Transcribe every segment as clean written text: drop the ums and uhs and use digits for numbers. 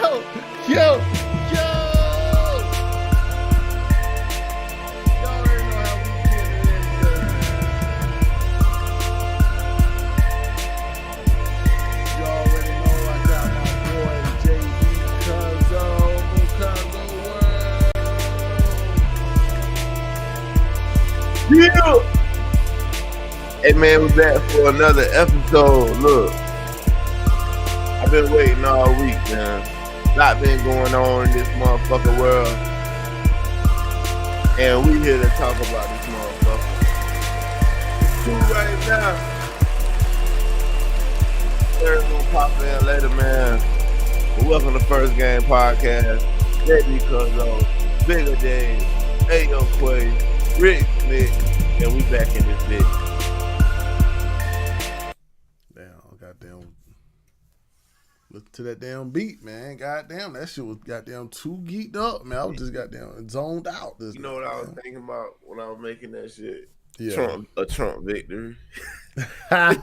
Yo. Y'all already know how we get it in here, man. You already know I got my boy JB Cuzzo Yeah. Hey man, we're back for another episode. Look, I've been waiting all week, man. Lot been going on in this motherfucker world, and we here to talk about this motherfucker. It's cool right now. Third gonna pop in later, man. But welcome to First Game Podcast. JB Cuzzo, Bigger Dave, Ayo Quay, Rick Nick, and we back in this bitch. Goddamn. Listen to that damn beat, man. Goddamn, that shit was goddamn too geeked up, man. I was just goddamn zoned out. You know what I was thinking about when I was making that shit? Yeah. A Trump victory. I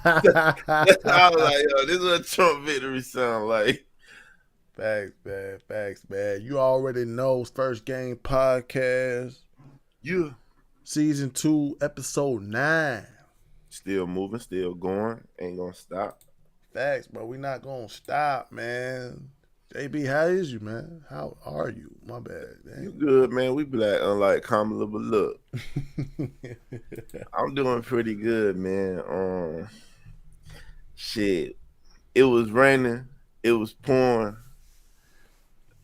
was like, yo, this is what a Trump victory sound like. Facts, man. You already know First Game Podcast. Yeah. Season 2, episode 9. Still moving, still going. Ain't gonna stop. Facts, but we not gonna stop, man. JB, how is you, man? How are you? My bad. Dang. You good, man. We black, unlike Kamala, but look. I'm doing pretty good, man. Shit. It was raining. It was pouring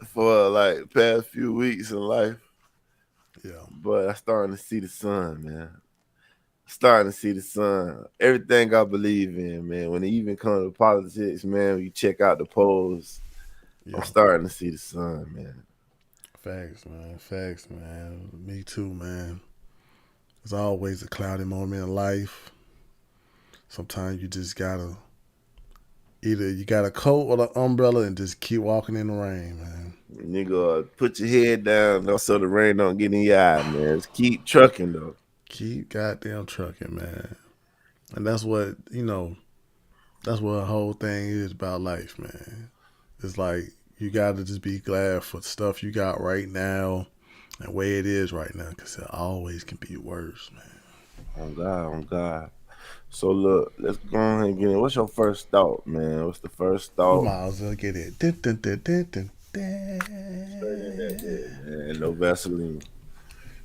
for like past few weeks in life. Yeah. But I'm starting to see the sun, man. Starting to see the sun. Everything I believe in, man. When it even comes to politics, man, you check out the polls. Yeah. I'm starting to see the sun, man. Facts, man. Me too, man. There's always a cloudy moment in life. Sometimes you just gotta either you got a coat or an umbrella and just keep walking in the rain, man. Nigga, put your head down so the rain don't get in your eye, man. Just keep trucking, though. Keep goddamn trucking, man. And that's what, that's what the whole thing is about life, man. It's like you got to just be glad for the stuff you got right now and the way it is right now, because it always can be worse, man. Oh, God. So, look, let's go ahead and get in. What's your first thought, man? What's the first thought? We might as well get it. And no Vaseline.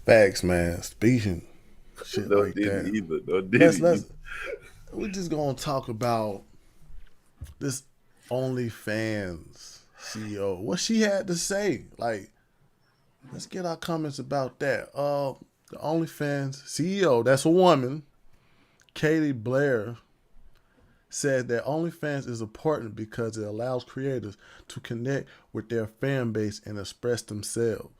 Facts, man. Speaking. Shit no like that. Either. No Diddy we're just gonna talk about this OnlyFans CEO. What she had to say. Like, let's get our comments about that. The OnlyFans CEO, that's a woman, Katie Blair, said that OnlyFans is important because it allows creators to connect with their fan base and express themselves.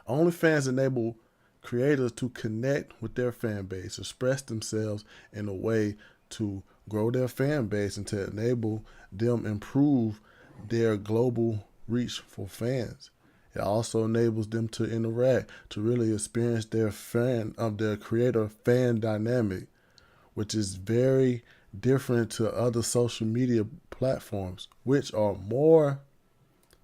OnlyFans enable creators to connect with their fan base, express themselves in a way to grow their fan base and to enable them improve their global reach for fans. It also enables them to interact, to really experience their creator fan dynamic, which is very different to other social media platforms, which are more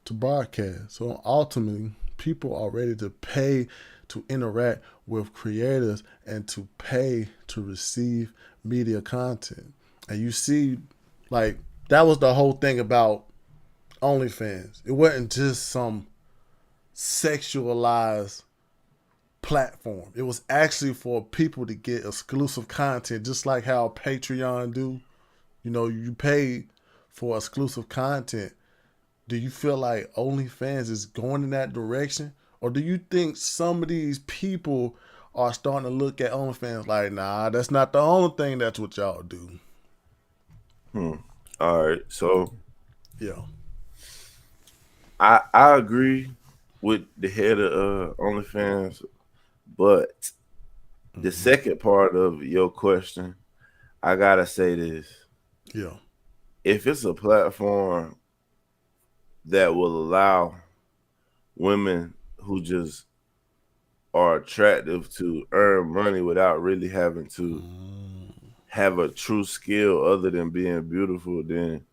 to broadcast. So ultimately, people are ready to pay to interact with creators and to pay to receive media content. And you see, like, that was the whole thing about OnlyFans. It wasn't just some sexualized platform. It was actually for people to get exclusive content, just like how Patreon do. You pay for exclusive content. Do you feel like OnlyFans is going in that direction? Or do you think some of these people are starting to look at OnlyFans like, nah, that's not the only thing, that's what y'all do? All right, so yeah, I agree with the head of OnlyFans, but the second part of your question, I gotta say this. Yeah. If it's a platform that will allow women who just are attractive to earn money without really having to have a true skill other than being beautiful, then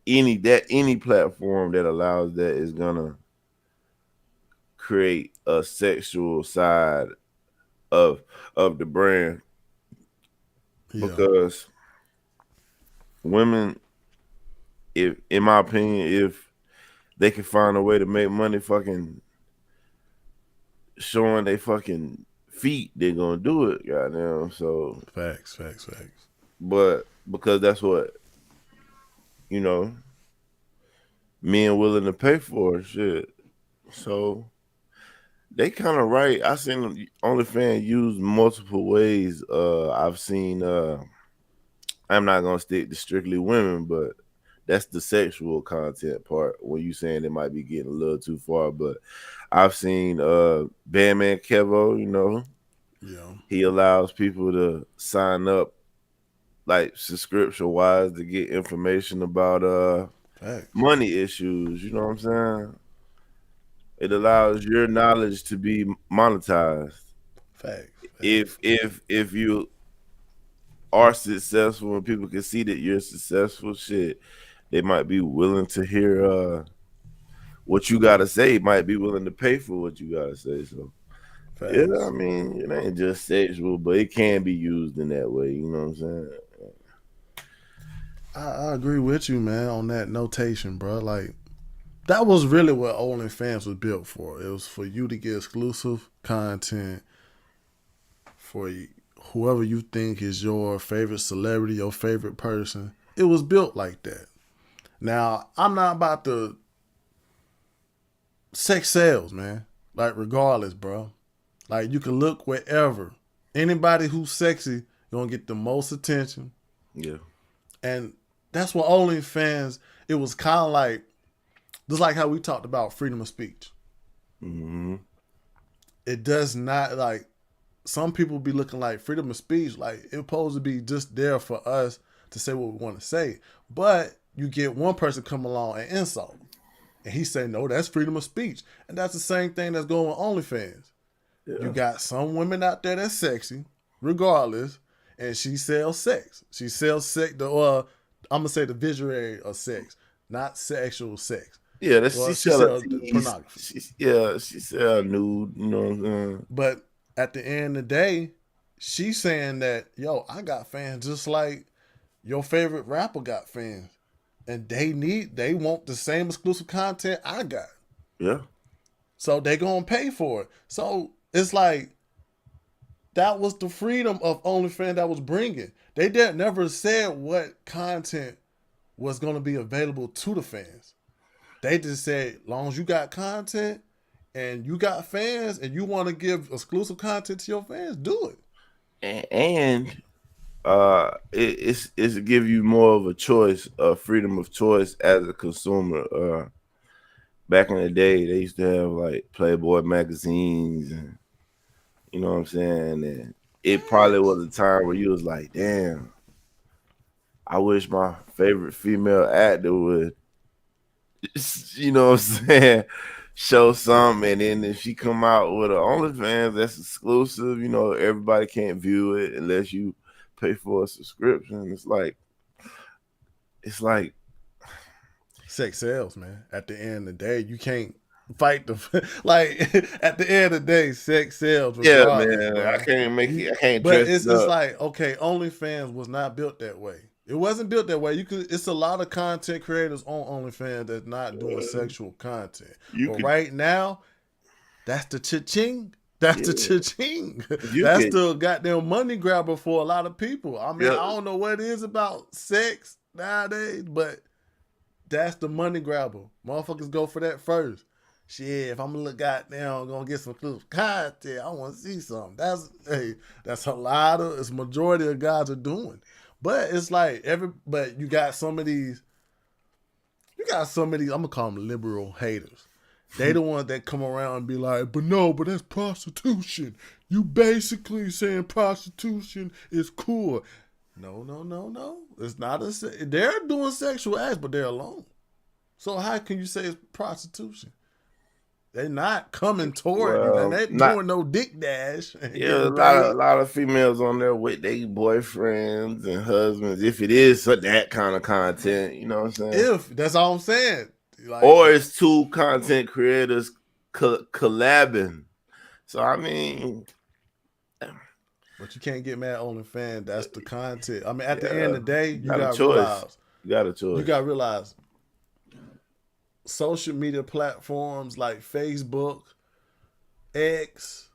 any platform that allows that is gonna create a sexual side of the brand, Yeah. because women, if in my opinion, if they can find a way to make money fucking showing they fucking feet, they're gonna do it, goddamn. So, Facts, facts, facts. but because that's what, you know, men willing to pay for shit. So they kind of right. I seen OnlyFans used multiple ways. I've seen. I'm not gonna stick to strictly women, but that's the sexual content part. When you saying it might be getting a little too far, but I've seen Bandman Kevo. You know, Yeah. he allows people to sign up like subscription wise to get information about Facts. money issues. You know what I'm saying? It allows your knowledge to be monetized. Facts. Facts. If you are successful and people can see that you're successful, shit, they might be willing to hear what you gotta say, might be willing to pay for what you gotta say. So yeah, I Facts. mean, it ain't just sexual, but it can be used in that way, you know what I'm saying? I agree with you, man, on that notation, bro. Like, that was really what OnlyFans was built for. It was for you to get exclusive content for whoever you think is your favorite celebrity, your favorite person. It was built like that. Now, I'm not about to sex sales, man. Like, regardless, bro. Like, you can look wherever. Anybody who's sexy gonna get the most attention. Yeah. And that's what OnlyFans, it was kind of like, just like how we talked about freedom of speech. Mm-hmm. It does not, like, some people be looking like freedom of speech, like, it's supposed to be just there for us to say what we want to say. But you get one person come along and insult. And he say, no, that's freedom of speech. And that's the same thing that's going on OnlyFans. Yeah. You got some women out there that's sexy, regardless, and she sells sex. She sells sex, I'm going to say the visual of sex, not sexual sex. Yeah, that's Well, she she sell her sells teas. pornography. She sell nude, you know what I'm saying? But at the end of the day, she's saying that, yo, I got fans just like your favorite rapper got fans. And they want the same exclusive content I got. Yeah. So they gonna pay for it. So it's like that was the freedom of OnlyFans that was bringing. They never said what content was gonna be available to the fans. They just said, long as you got content and you got fans and you want to give exclusive content to your fans, do it. And it's give you more of a choice, freedom of choice as a consumer. Back in the day, they used to have like Playboy magazines, and you know what I'm saying. And it probably Yes. was a time where you was like, "Damn, I wish my favorite female actor would," you know what I'm saying, show something. And then if she come out with an OnlyFans that's exclusive, you know, everybody can't view it unless you pay for a subscription. It's like Sex sells, man. At the end of the day, you can't fight the like. At the end of the day, sex sells yeah, regardless, man. I bro. can't make You, it. I can't but dress it's it it's up. like, okay, OnlyFans was not built that way. It wasn't built that way. You could. It's a lot of content creators on OnlyFans that's not doing sexual content. You But could, right now, that's the cha-ching. That's the yeah, cha-ching. you That's could, the goddamn money grabber for a lot of people. I mean, yeah, I don't know what it is about sex nowadays, but that's the money grabber. Motherfuckers go for that first. Shit, if I'm gonna look goddamn, gonna get some exclusive content, I want to see something. That's a lot of, it's majority of guys are doing. But it's like but you got some of these, I'm gonna call them liberal haters. They the ones that come around and be like, but no, but that's prostitution. You basically saying prostitution is cool. No, no, no, no. It's not they're doing sexual acts, but they're alone. So how can you say it's prostitution? They're not coming toward you. Well, They're not not doing no dick dash and yeah, getting a paid. lot of females on there with their boyfriends and husbands. If it is for that kind of content, you know what I'm saying? If that's all I'm saying, like, Or it's two content creators collabing. So I mean, but you can't get mad at OnlyFans. That's the content. I mean, at the end yeah, of the day, you you got a gotta choice. realize, You got a you choice. gotta realize, social media platforms like Facebook, X,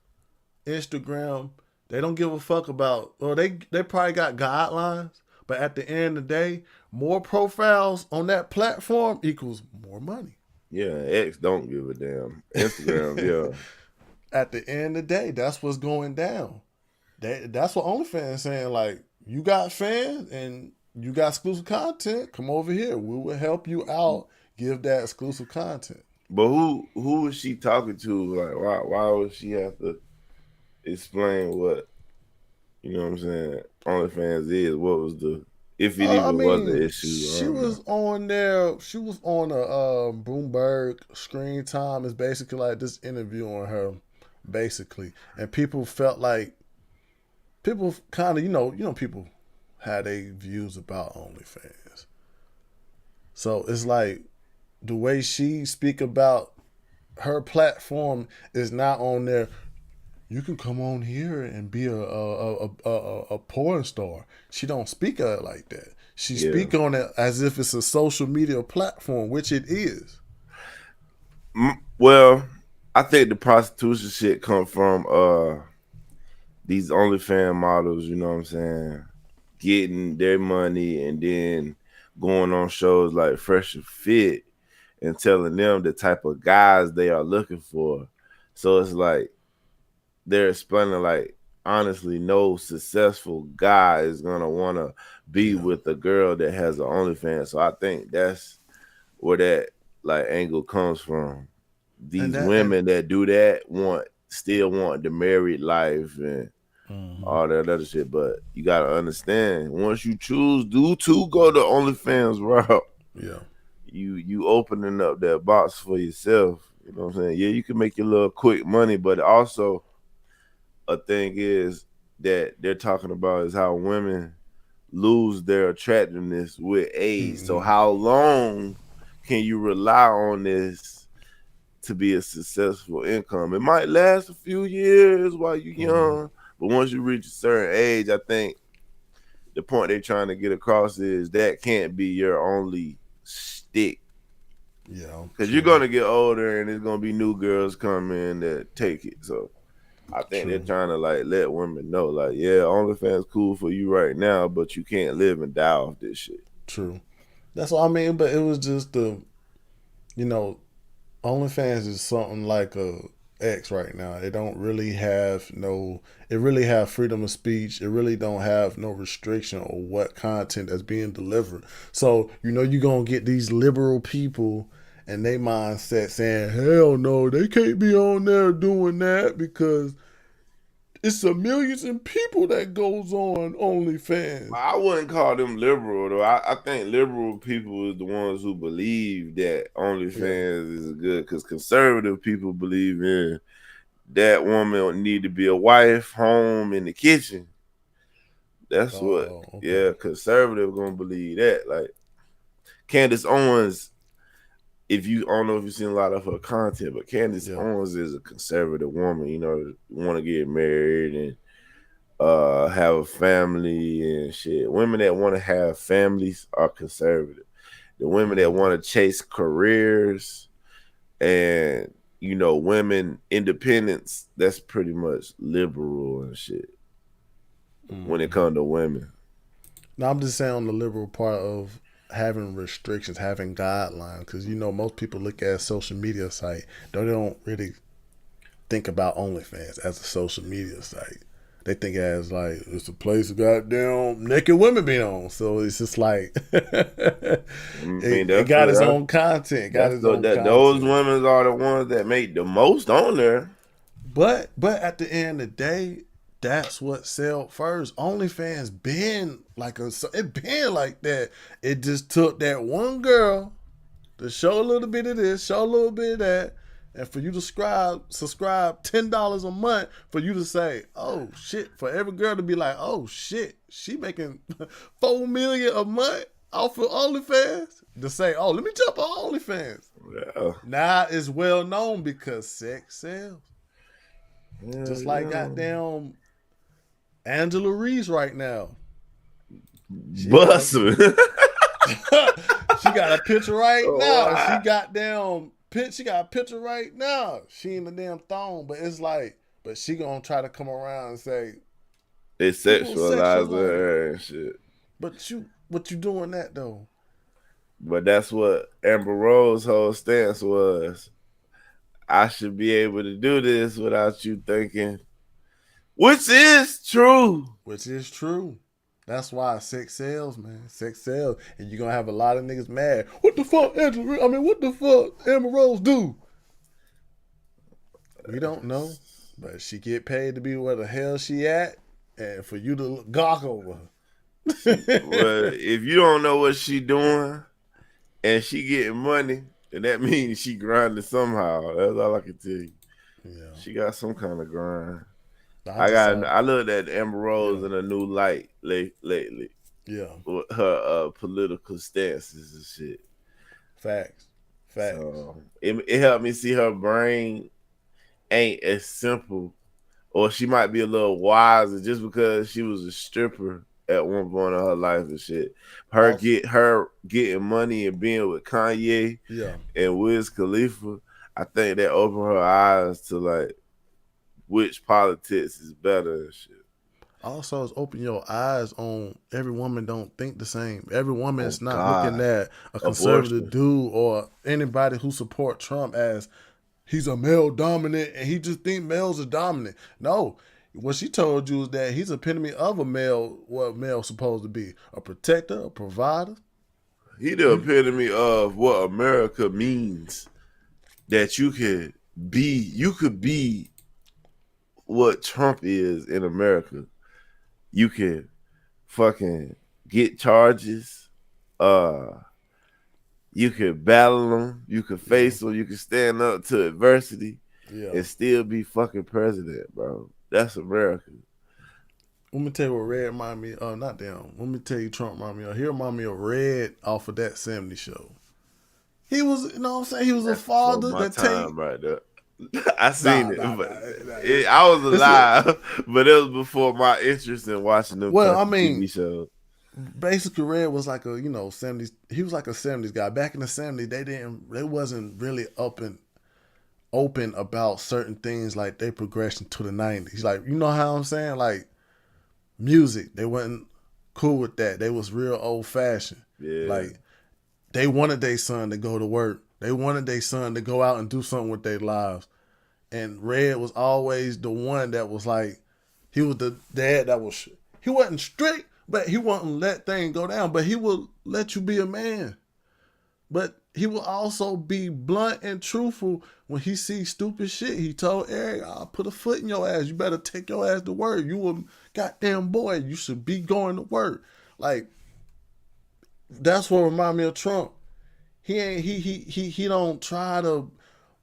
Instagram, they don't give a fuck about. Or they probably got guidelines, but at the end of the day, more profiles on that platform equals more money. Yeah, X don't give a damn. Instagram, yeah. At the end of the day, that's what's going down. That's what OnlyFans is saying. Like, you got fans and you got exclusive content, come over here. We will help you out. Give that exclusive content. But who was she talking to? Like, why would she have to explain what you know what I'm saying? OnlyFans is. What was the if it I even was an mean, issue? I she don't know. was on there. She was on a Bloomberg Screen Time. Is basically like this interview on her, basically, and people felt like people kind of people had their views about OnlyFans. So it's like the way she speak about her platform is not on there. You can come on here and be a porn star. She don't speak of it like that. She Yeah. speak on it as if it's a social media platform, which it is. Well, I think the prostitution shit come from these OnlyFans models, you know what I'm saying? Getting their money and then going on shows like Fresh and Fit and telling them the type of guys they are looking for. So it's like they're explaining like honestly, no successful guy is gonna wanna be Yeah, with a girl that has an OnlyFans. So I think that's where that like angle comes from. and These that and women that do that still want the married life and mm-hmm. all that other shit. But you gotta understand, once you choose to go the OnlyFans route, Yeah, you opening up that box for yourself. You know what I'm saying? Yeah, you can make your little quick money, but also a thing is that they're talking about is how women lose their attractiveness with age. So mm-hmm. how long can you rely on this to be a successful income? It might last a few years while you're Mm-hmm. young, but once you reach a certain age, I think the point they're trying to get across is that can't be your only stick. Yeah, Because you're true, gonna get older and there's gonna be new girls coming that take it. So I think they're true, trying to like let women know, like, yeah, OnlyFans cool for you right now, but you can't live and die off this shit. true. That's what I mean. But it was just you know, OnlyFans is something like a X right now. It don't really have no. It really have freedom of speech. It really don't have no restriction on what content that's being delivered. So you're gonna get these liberal people and they mindset saying, "Hell no, they can't be on there doing that because it's a millions of people that goes on OnlyFans." I wouldn't call them liberal though. I think liberal people is the ones who believe that Yeah. OnlyFans is good because conservative people believe in that woman would need to be a wife, home, in the kitchen. That's what, Oh, okay. yeah, conservative gonna believe that. Like Candace Owens, if you I don't know if you've seen a lot of her content, but Candace Yeah. Owens is a conservative woman, want to get married and have a family and shit. Women that want to have families are conservative. The women that Mm-hmm. want to chase careers and women independence, that's pretty much liberal and shit when it Mm-hmm. comes to women. Now I'm just saying on the liberal part of having restrictions, having guidelines, because most people look at a social media site, they don't really think about OnlyFans as a social media site. They think it as like it's a place of goddamn naked women being on. So it's just like it, I mean, it got its own content. Got that's its the own that those content. women are the ones that make the most on there. But at the end of the day, that's what sell first. OnlyFans been like it been like that. It just took that one girl to show a little bit of this, show a little bit of that, and for you to subscribe $10 a month for you to say, oh shit, for every girl to be like, oh shit, she making 4 million a month off of OnlyFans, to say, oh, let me jump on OnlyFans. Yeah. Now it's well known because sex sells. Yeah, Just like goddamn Angela Reese right now. She got Bussin'. she got a picture right now. Wow. She got a picture right now. She in the damn thong, but it's like, but she gonna try to come around and say They people sexualize sexualize. her and shit. But what you doing that though? But that's what Amber Rose's whole stance was. I should be able to do this without you thinking, which is true. Which is true. That's why sex sells, man. Sex sells. And you're gonna have a lot of niggas mad. What the fuck, what the fuck Amber Rose do? We don't know. But she get paid to be where the hell she at and for you to gawk over her. Well, if you don't know what she doing and she getting money, then that means she grinding somehow. That's all I can tell you. Yeah. She got some kind of grind. I looked at Amber Rose in a new light lately. Yeah. With her political stances and shit. Facts. So it helped me see her brain ain't as simple, or she might be a little wiser just because she was a stripper at one point in her life and shit. Her getting money and being with Kanye and Wiz Khalifa, I think that opened her eyes to like which politics is better and shit. Also, it's open your eyes on every woman don't think the same. Every woman is not looking at a conservative dude or anybody who support Trump as he's a male dominant and he just think males are dominant. No, what she told you is that he's epitome of a male, what a male's supposed to be. A protector, a provider. He the epitome of what America means. That you could be what Trump is in America. You can fucking get charges. You can battle them. You can face them. You can stand up to adversity and still be fucking president, bro. That's America. Let me tell you what Red remind me of. Let me tell you Trump remind me of. He remind me of Red off of that 70 show. He was, you know what I'm saying? He was a father that take. Right there. I seen it. I was alive, but it was before my interest in watching them TV shows. Basically, Red was like a 70s. He was like a 70s guy. Back in the 70s, they wasn't really open about certain things like their progression to the 90s. Like, you know how I'm saying? Like music, they wasn't cool with that. They was real old fashioned. Yeah. Like they wanted their son to go to work. They wanted their son to go out and do something with their lives. And Red was always the one that was like, he was the dad that was, he wasn't strict, but he wouldn't let things go down. But he would let you be a man. But he will also be blunt and truthful when he sees stupid shit. He told Eric, I'll put a foot in your ass. You better take your ass to work. You a goddamn boy. You should be going to work. Like, that's what remind me of Trump. He don't try to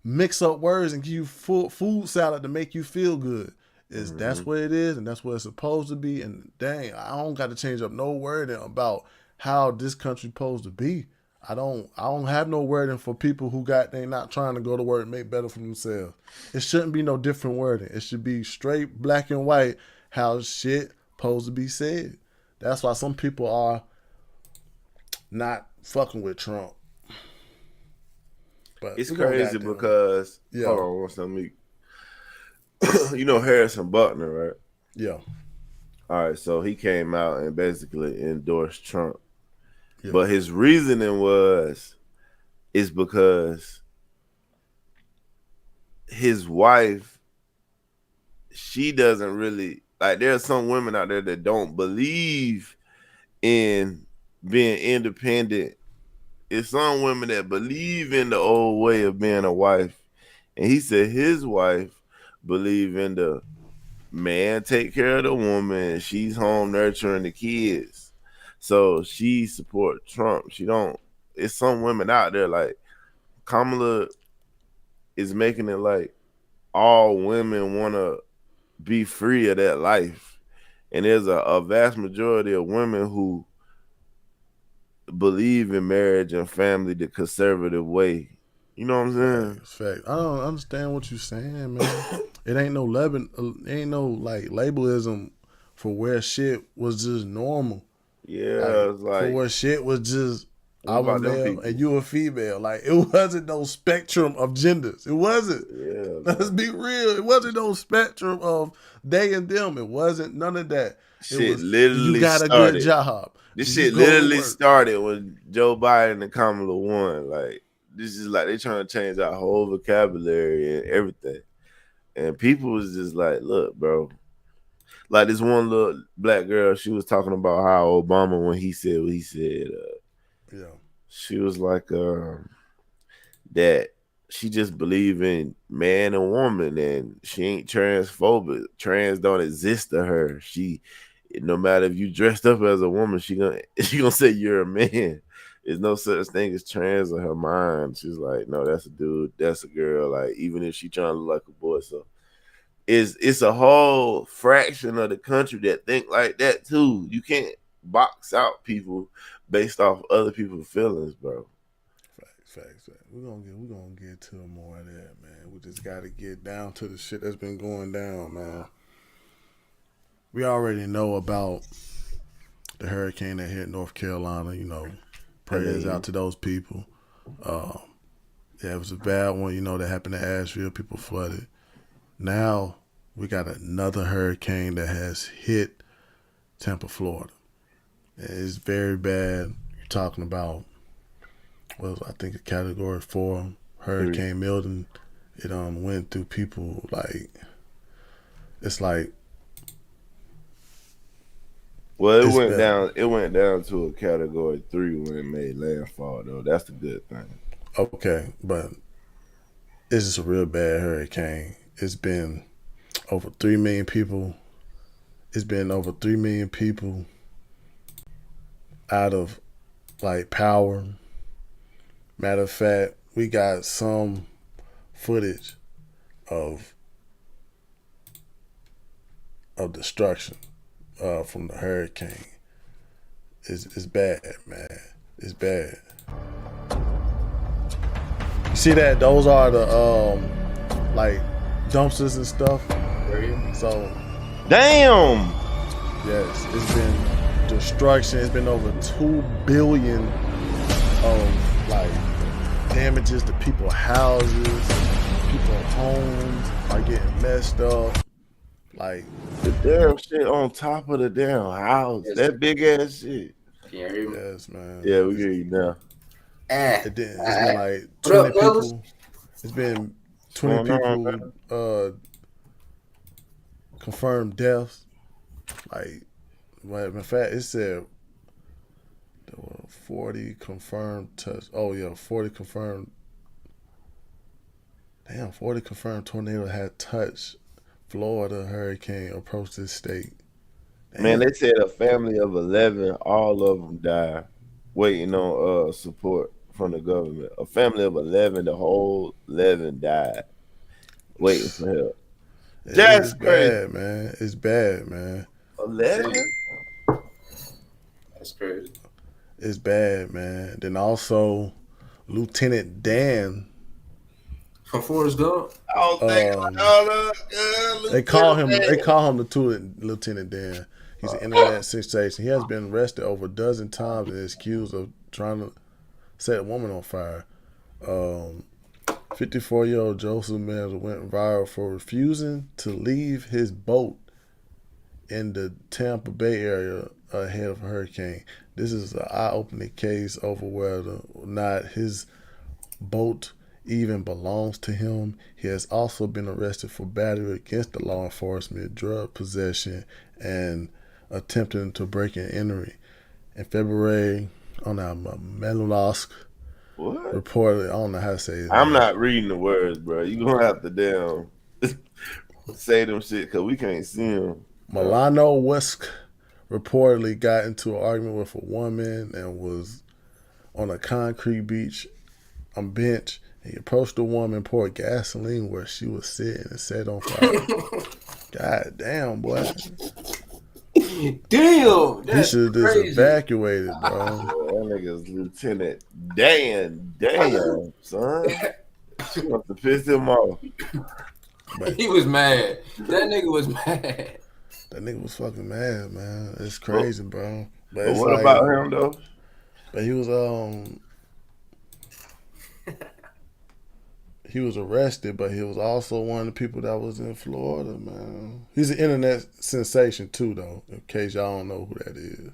mix up words and give you food salad to make you feel good. That's what it is, and that's what it's supposed to be. And dang, I don't got to change up no wording about how this country supposed to be. I don't have no wording for people who they not trying to go to work and make better for themselves. It shouldn't be no different wording. It should be straight black and white how shit supposed to be said. That's why some people are not fucking with Trump. But it's crazy because hold on one second. You know Harrison Buckner, right? Yeah. All right, so he came out and basically endorsed Trump. Yeah. But his reasoning is because his wife, she doesn't really, like, there are some women out there that don't believe in being independent. It's some women that believe in the old way of being a wife. And he said his wife believe in the man take care of the woman, she's home nurturing the kids. So she support Trump. She don't. It's some women out there like Kamala is making it like all women want to be free of that life. And there's a vast majority of women who believe in marriage and family the conservative way. You know what I'm saying? Fact. I don't understand what you're saying, man. It ain't no ain't no like labelism for where shit was just normal. Yeah, Like it's for like, where shit was just what I'm a about them male people? and you a female. Like it wasn't no spectrum of genders. It wasn't. Yeah, Let's man. be real. It wasn't no spectrum of they and them. It wasn't none of that. It Shit was do you literally got a good started. job? This Do you shit go to literally work? started when Joe Biden and Kamala won. Like, this is like they trying to change our whole vocabulary and everything. And people was just like, look, bro. Like this one little black girl, she was talking about how Obama, when he said what he said, Yeah. she was like, that she just believe in man and woman, and she ain't transphobic. Trans don't exist to her. She, no matter if you dressed up as a woman, she gonna say you're a man. There's no such thing as trans in her mind. She's like, no, that's a dude, that's a girl. Like, even if she trying to look like a boy, so it's a whole fraction of the country that think like that too. You can't box out people based off other people's feelings, bro. Facts. We're gonna get to more of that, man. We just gotta get down to the shit that's been going down, man. We already know about the hurricane that hit North Carolina. I Prayers out mean, to those people. Um, yeah, it was a bad one. That happened to Asheville. People flooded. Now we got another hurricane that has hit Tampa, Florida. It's very bad. You're talking about, well, I think a Category 4 three. Hurricane Milton. It went through people like it's like Well, it it's went bad. down. It went down to a category 3 when it made landfall, though. That's the good thing. Okay, but it's just a real bad hurricane. It's been over 3 million people. It's been over 3 million people out of like power. Matter of fact, we got some footage of destruction from the hurricane. It's bad, man. It's bad. You see that? Those are the like dumpsters and stuff. So Damn. yes, it's been destruction. It's been over 2 billion of like damages to people's houses. People's homes are getting messed up. Like The damn shit on top of the damn house. Yes. That big ass shit. Can you hear me? yes, man. Yeah, we hear you now. It's been like What 20 up, fellas? people. It's been What's 20 going on, people man? confirmed deaths. Like, well, in fact, it said there were 40 confirmed touch. Oh yeah, 40 confirmed. Damn, 40 confirmed tornado had touched Florida. Hurricane approached this state. Man, Damn. they said a family of 11, all of them died, waiting on support from the government. A family of 11, the whole 11 died, waiting for help. It's That's crazy. bad, man. It's bad, man. 11? That's crazy. It's bad, man. Then also, Lieutenant Dan. From Forrest Gump? I was thinking like, Um, oh, look, they call Lieutenant him. They Dan. call him Lieutenant Dan. He's an internet sensation. He has been arrested over a dozen times and is accused of trying to set a woman on fire. 54-year-old Joseph Mills went viral for refusing to leave his boat in the Tampa Bay area ahead of a hurricane. This is an eye-opening case over whether or not his boat even belongs to him. He has also been arrested for battery against the law enforcement, drug possession, and attempting to break and entering. In February, on Melunosk What? reported, I don't know how to say his I'm name. not reading the words, bro. You gonna have to damn say them shit because we can't see them. Milano Wisk reportedly got into an argument with a woman and was on a concrete bench He approached a woman, poured gasoline where she was sitting, and set on fire. God damn, boy. Damn, He that's should have just crazy. evacuated, bro. That nigga's Lieutenant damn, son. She must have pissed him off. But He was mad. That nigga was mad. that nigga was fucking mad, man. It's crazy, bro. But But it's what like, about him though? but he was arrested, but he was also one of the people that was in Florida, man. He's an internet sensation too, though. In case y'all don't know who that is.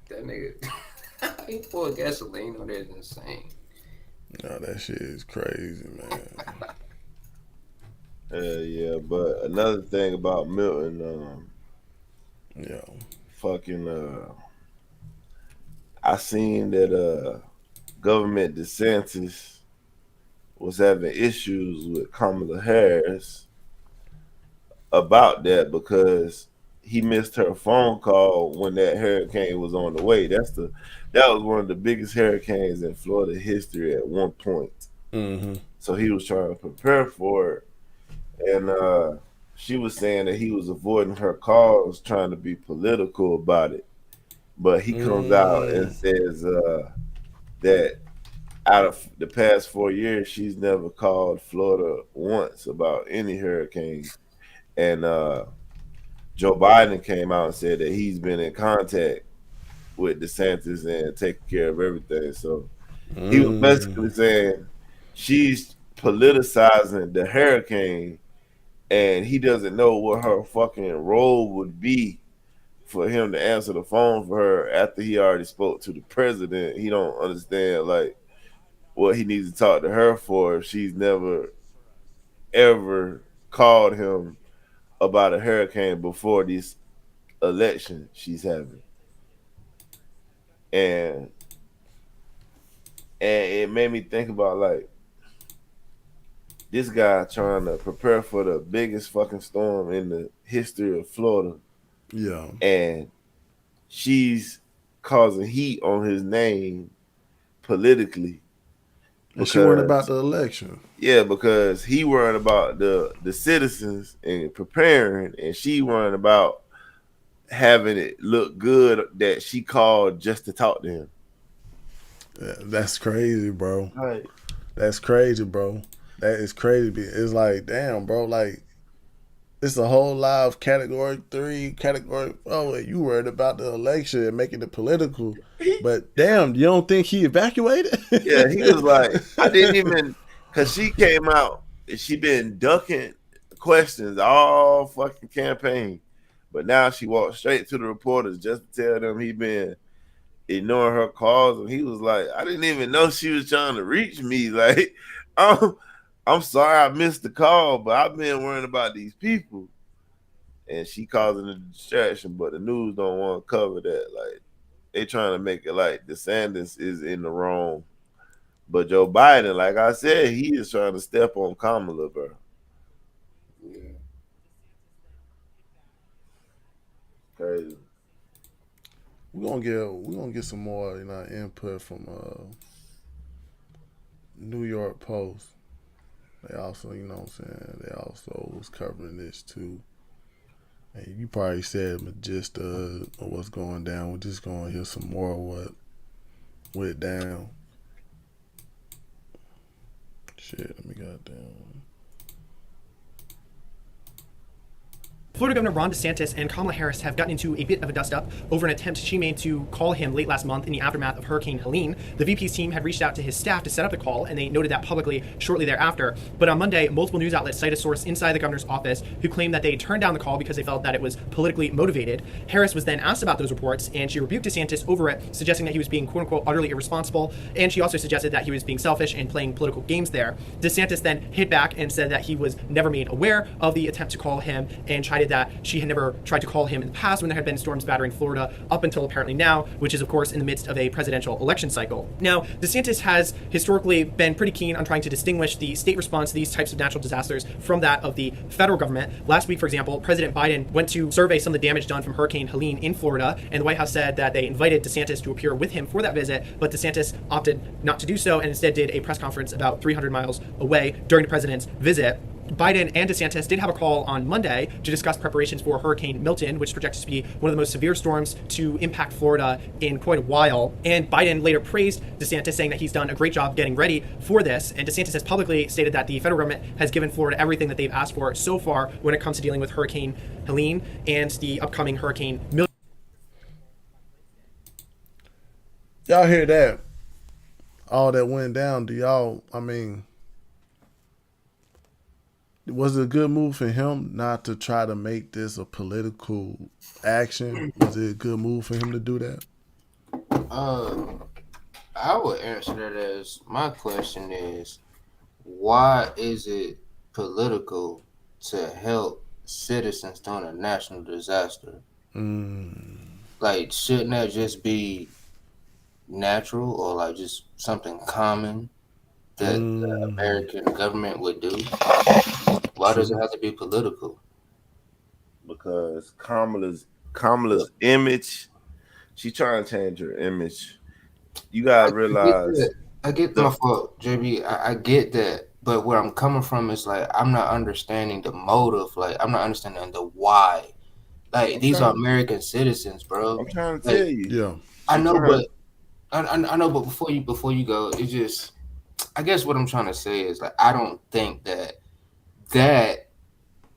That nigga. He poured gasoline on that is insane. No, that shit is crazy, man. Yeah, but another thing about Milton, Yeah. I seen that government DeSantis was having issues with Kamala Harris about that because he missed her phone call when that hurricane was on the way. That was one of the biggest hurricanes in Florida history at one point. Mm-hmm. So he was trying to prepare for it. And she was saying that he was avoiding her calls, trying to be political about it. But he comes out and says that out of the past 4 years, she's never called Florida once about any hurricane. And Joe Biden came out and said that he's been in contact with DeSantis and taking care of everything. So he was basically saying she's politicizing the hurricane, and he doesn't know what her fucking role would be for him to answer the phone for her after he already spoke to the president. He don't understand like what he needs to talk to her for if she's never ever called him about a hurricane before this election she's having. And it made me think about like this guy trying to prepare for the biggest fucking storm in the history of Florida. Yeah. And she's causing heat on his name politically. And she worried about the election. Yeah, because he worried about the citizens and preparing, and she worried about having it look good that she called just to talk to him. Yeah, that's crazy, bro. Right. That's crazy, bro. That is crazy. It's like, damn, bro. Like, it's a whole lot of category 3, category. Oh, you worried about the election and making it political, but damn, you don't think he evacuated? Yeah, he was like, I didn't even, because she came out and she been ducking questions all fucking campaign, but now she walked straight to the reporters just to tell them he been ignoring her calls, and he was like, I didn't even know she was trying to reach me. Like, I'm sorry I missed the call, but I've been worrying about these people. And she causing a distraction, but the news don't want to cover that. Like, they trying to make it like DeSantis is in the wrong. But Joe Biden, like I said, he is trying to step on Kamala, bro. Yeah. Crazy. We're gonna get some more, input from New York Post. They also, what I'm saying, they also was covering this too. And you probably said the gist of what's going down. We're just gonna hear some more of what went down. Shit, let me goddamn. Florida Governor Ron DeSantis and Kamala Harris have gotten into a bit of a dust-up over an attempt she made to call him late last month in the aftermath of Hurricane Helene. The VP's team had reached out to his staff to set up the call, and they noted that publicly shortly thereafter. But on Monday, multiple news outlets cite a source inside the governor's office who claimed that they turned down the call because they felt that it was politically motivated. Harris was then asked about those reports, and she rebuked DeSantis over it, suggesting that he was being quote-unquote utterly irresponsible, and she also suggested that he was being selfish and playing political games there. DeSantis then hit back and said that he was never made aware of the attempt to call him and chided that she had never tried to call him in the past when there had been storms battering Florida up until apparently now, which is, of course, in the midst of a presidential election cycle. Now, DeSantis has historically been pretty keen on trying to distinguish the state response to these types of natural disasters from that of the federal government. Last week, for example, President Biden went to survey some of the damage done from Hurricane Helene in Florida, and the White House said that they invited DeSantis to appear with him for that visit, but DeSantis opted not to do so and instead did a press conference about 300 miles away during the president's visit. Biden and DeSantis did have a call on Monday to discuss preparations for Hurricane Milton, which projects to be one of the most severe storms to impact Florida in quite a while. And Biden later praised DeSantis, saying that he's done a great job getting ready for this. And DeSantis has publicly stated that the federal government has given Florida everything that they've asked for so far when it comes to dealing with Hurricane Helene and the upcoming Hurricane Milton. Y'all hear that? All that went down. Do y'all, I mean, was it a good move for him not to try to make this a political action? Was it a good move for him to do that? I would answer that as my question is, why is it political to help citizens during a national disaster? Like, shouldn't that just be natural or like just something common that the American government would do? Why does it have to be political? Because Kamala's image, she trying to change her image. You gotta realize. I get my fault, JB. I get that, but where I'm coming from is like I'm not understanding the motive. Like I'm not understanding the why. Like these are American citizens, bro. I'm trying to tell you. Yeah, I know, but I know, but before you go, it's just, I guess what I'm trying to say is like I don't think that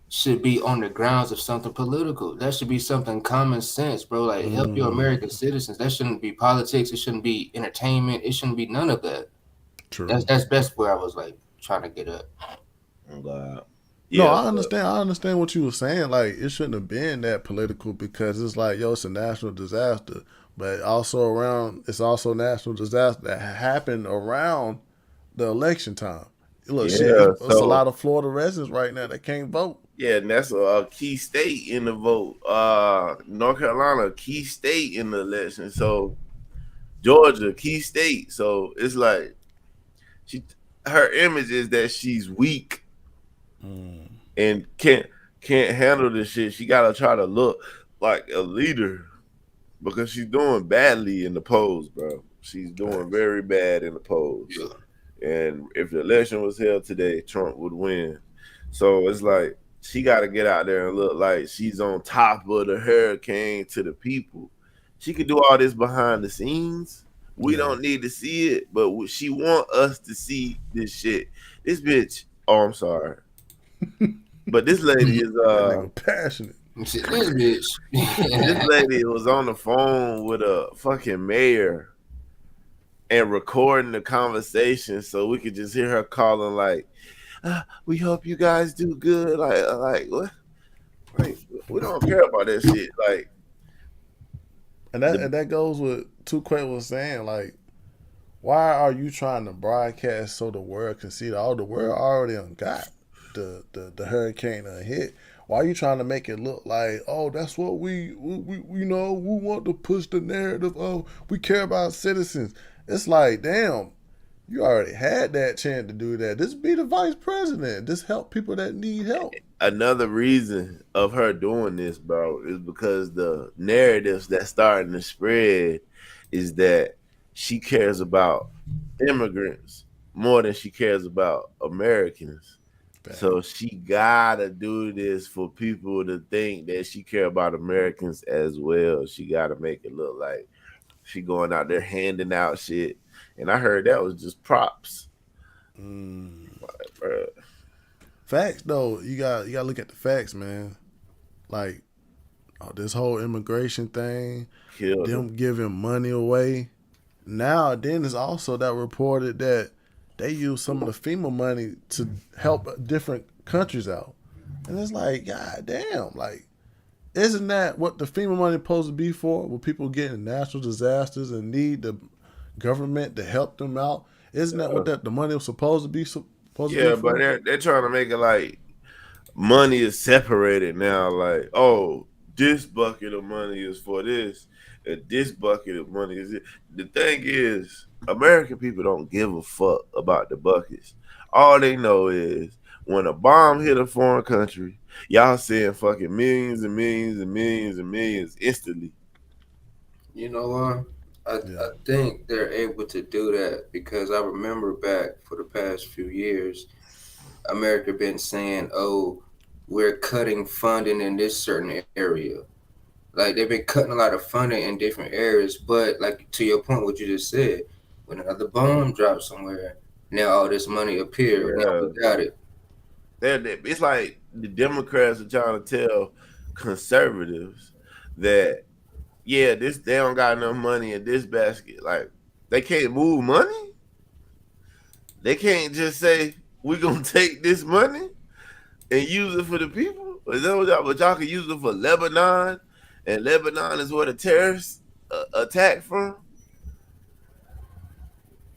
should be on the grounds of something political. That should be something common sense, bro. Like help your American citizens. That shouldn't be politics. It shouldn't be entertainment. It shouldn't be none of that. true. That's best where I was like trying to get up. No, I understand. I understand what you were saying. Like, it shouldn't have been that political because it's like, yo, it's a national disaster, but it's also a national disaster that happened around the election time. Look, shit, it's a lot of Florida residents right now that can't vote. Yeah, and that's a key state in the vote. North Carolina, a key state in the election. So Georgia, key state. So it's like her image is that she's weak and can't handle this shit. She gotta try to look like a leader because she's doing badly in the polls, bro. She's doing very bad in the polls. Yeah. And if the election was held today, Trump would win. So it's like she got to get out there and look like she's on top of the hurricane to the people. She could do all this behind the scenes. We don't need to see it, but she want us to see this shit. This bitch, oh, I'm sorry. But this lady is passionate. This bitch. This lady was on the phone with a fucking mayor and recording the conversation so we could just hear her calling like, we hope you guys do good. Like what? Like we don't care about that shit. Like, and that goes with Tuquet was saying. Like, why are you trying to broadcast so the world can see that all the world already got the hurricane hit? Why are you trying to make it look like, oh, that's what we want to push the narrative of we care about citizens? It's like, damn, you already had that chance to do that. Just be the vice president. Just help people that need help. Another reason of her doing this, bro, is because the narratives that's starting to spread is that she cares about immigrants more than she cares about Americans. Bad. So she gotta do this for people to think that she care about Americans as well. She gotta make it look like she going out there handing out shit. And I heard that was just props. Like, facts though, you got to look at the facts, man. Like, this whole immigration thing, them giving money away. Now, then it's also that reported that they use some of the FEMA money to help different countries out. And it's like, God damn, like, isn't that what the FEMA money is supposed to be for? When people get in natural disasters and need the government to help them out? Isn't that what the money was supposed to be? But they're trying to make it like money is separated now. Like, oh, this bucket of money is for this, and this bucket of money is it. The thing is, American people don't give a fuck about the buckets. All they know is when a bomb hit a foreign country, y'all seeing fucking millions and millions and millions and millions instantly. You know what? I think they're able to do that because I remember back for the past few years, America been saying, "Oh, we're cutting funding in this certain area." Like they've been cutting a lot of funding in different areas, but like to your point, what you just said, when another bomb drops somewhere, now all this money appeared. Now Yeah, we got it. it's like the Democrats are trying to tell conservatives that yeah, this they don't got enough money in this basket. Like they can't move money. They can't just say we're gonna take this money and use it for the people. But y'all can use it for Lebanon, and Lebanon is where the terrorists attack from.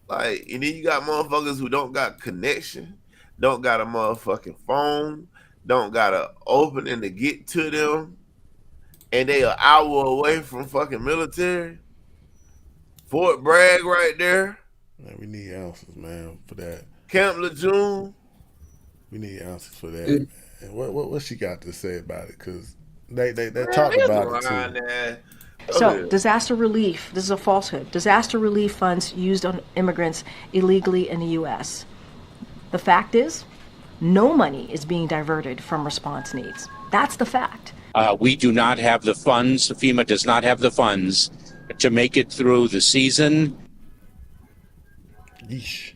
Like, and then you got motherfuckers who don't got connection, don't got a motherfucking phone, don't got a opening to get to them, and they an hour away from fucking military. Fort Bragg right there. Man, we need answers, man, for that. Camp Lejeune. We need answers for that, It- man. What she got to say about it? Because they Man, talked there's about a it line too. there. So, Okay. disaster relief, this is a falsehood. Disaster relief funds used on immigrants illegally in the U.S. The fact is, no money is being diverted from response needs. That's the fact. We do not have the funds, FEMA does not have the funds to make it through the season. Yeesh.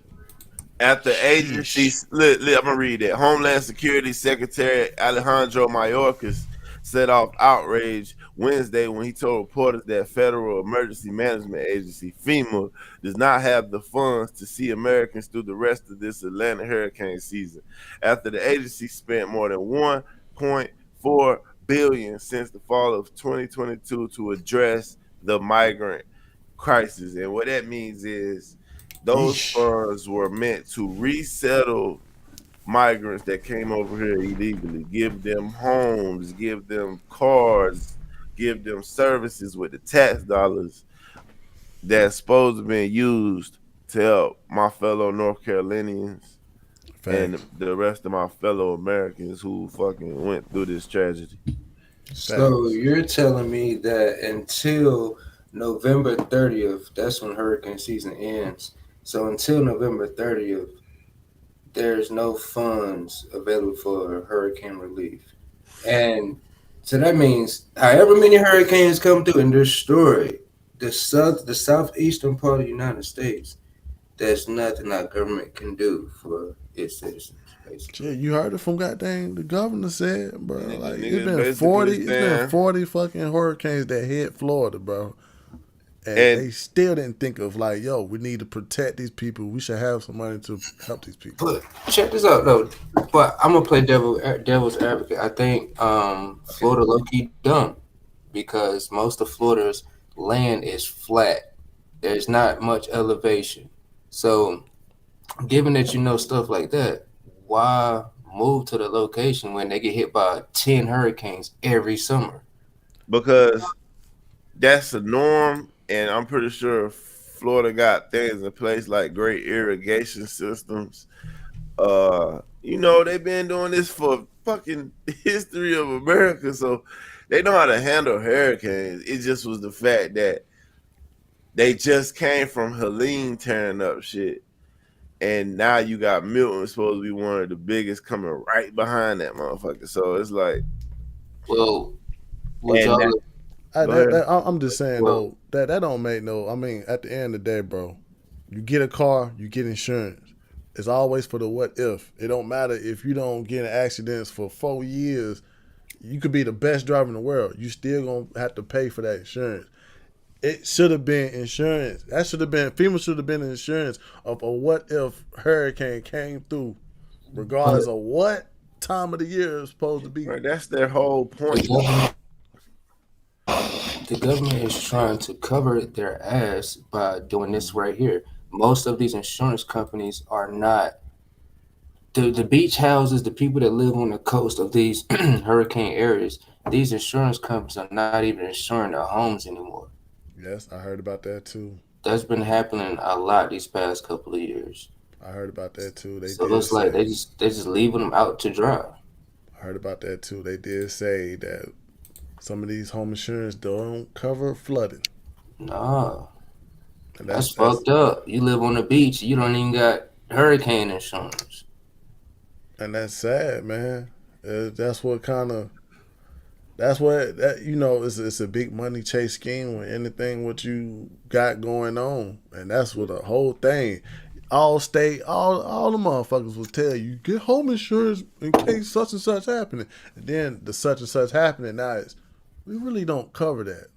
At the agency, I'm gonna read it. Homeland Security Secretary Alejandro Mayorkas set off outrage Wednesday when he told reporters that Federal Emergency Management Agency (FEMA) does not have the funds to see Americans through the rest of this Atlantic hurricane season. After the agency spent more than $1.4 billion since the fall of 2022 to address the migrant crisis, and what that means is those Yeesh. funds were meant to resettle migrants that came over here illegally, give them homes, give them cars, give them services with the tax dollars that's supposed to be used to help my fellow North Carolinians and Facts. the rest of my fellow Americans who fucking went through this tragedy. So you're telling me that until November 30th, that's when hurricane season ends. So until November 30th, there's no funds available for hurricane relief. And so that means however many hurricanes come through and destroy the southeastern part of the United States, there's nothing our government can do for its citizens, basically. Shit, you heard it from goddamn the governor said, bro. Like Niggas basically it's been saying- 40 fucking hurricanes that hit Florida, bro. And they still didn't think of like, yo, we need to protect these people. We should have some money to help these people. But check this out though. But I'm gonna play devil's advocate. I think Florida low key dumb because most of Florida's land is flat. There's not much elevation. So given that you know stuff like that, why move to the location when they get hit by 10 hurricanes every summer? Because that's the norm, and I'm pretty sure Florida got things in place like great irrigation systems. They've been doing this for fucking history of America, so they know how to handle hurricanes. It just was the fact that they just came from Helene tearing up shit, and now you got Milton supposed to be one of the biggest coming right behind that motherfucker. So it's like, Well, would And y'all that- I'm just saying Well- though that don't make no. I mean, at the end of the day, bro, you get a car, you get insurance. It's always for the what if. It don't matter if you don't get in accidents for 4 years. You could be the best driver in the world. You still gonna have to pay for that insurance. It should have been insurance. That should have been FEMA should have been insurance of a what if hurricane came through, regardless of what time of the year it's supposed to be. right, that's their whole point. the government is trying to cover their ass by doing this right here. Most of these insurance companies are not the beach houses, the people that live on the coast of these hurricane areas, these insurance companies are not even insuring their homes anymore. Yes, I heard about that too. That's been happening a lot these past couple of years. I heard about that too. They So did it's like say. they just leaving them out to dry. I heard about that too. They did say that some of these home insurance don't cover flooding, Nah, and that's that's fucked up. You live on the beach, you don't even got hurricane insurance. and that's sad, man. That's what kind of that's what that it's a big money chase scheme with anything what you got going on, and that's what the whole thing. All state, all the motherfuckers will tell you get home insurance in case such and such happening, and then the such and such happening now is we really don't cover that.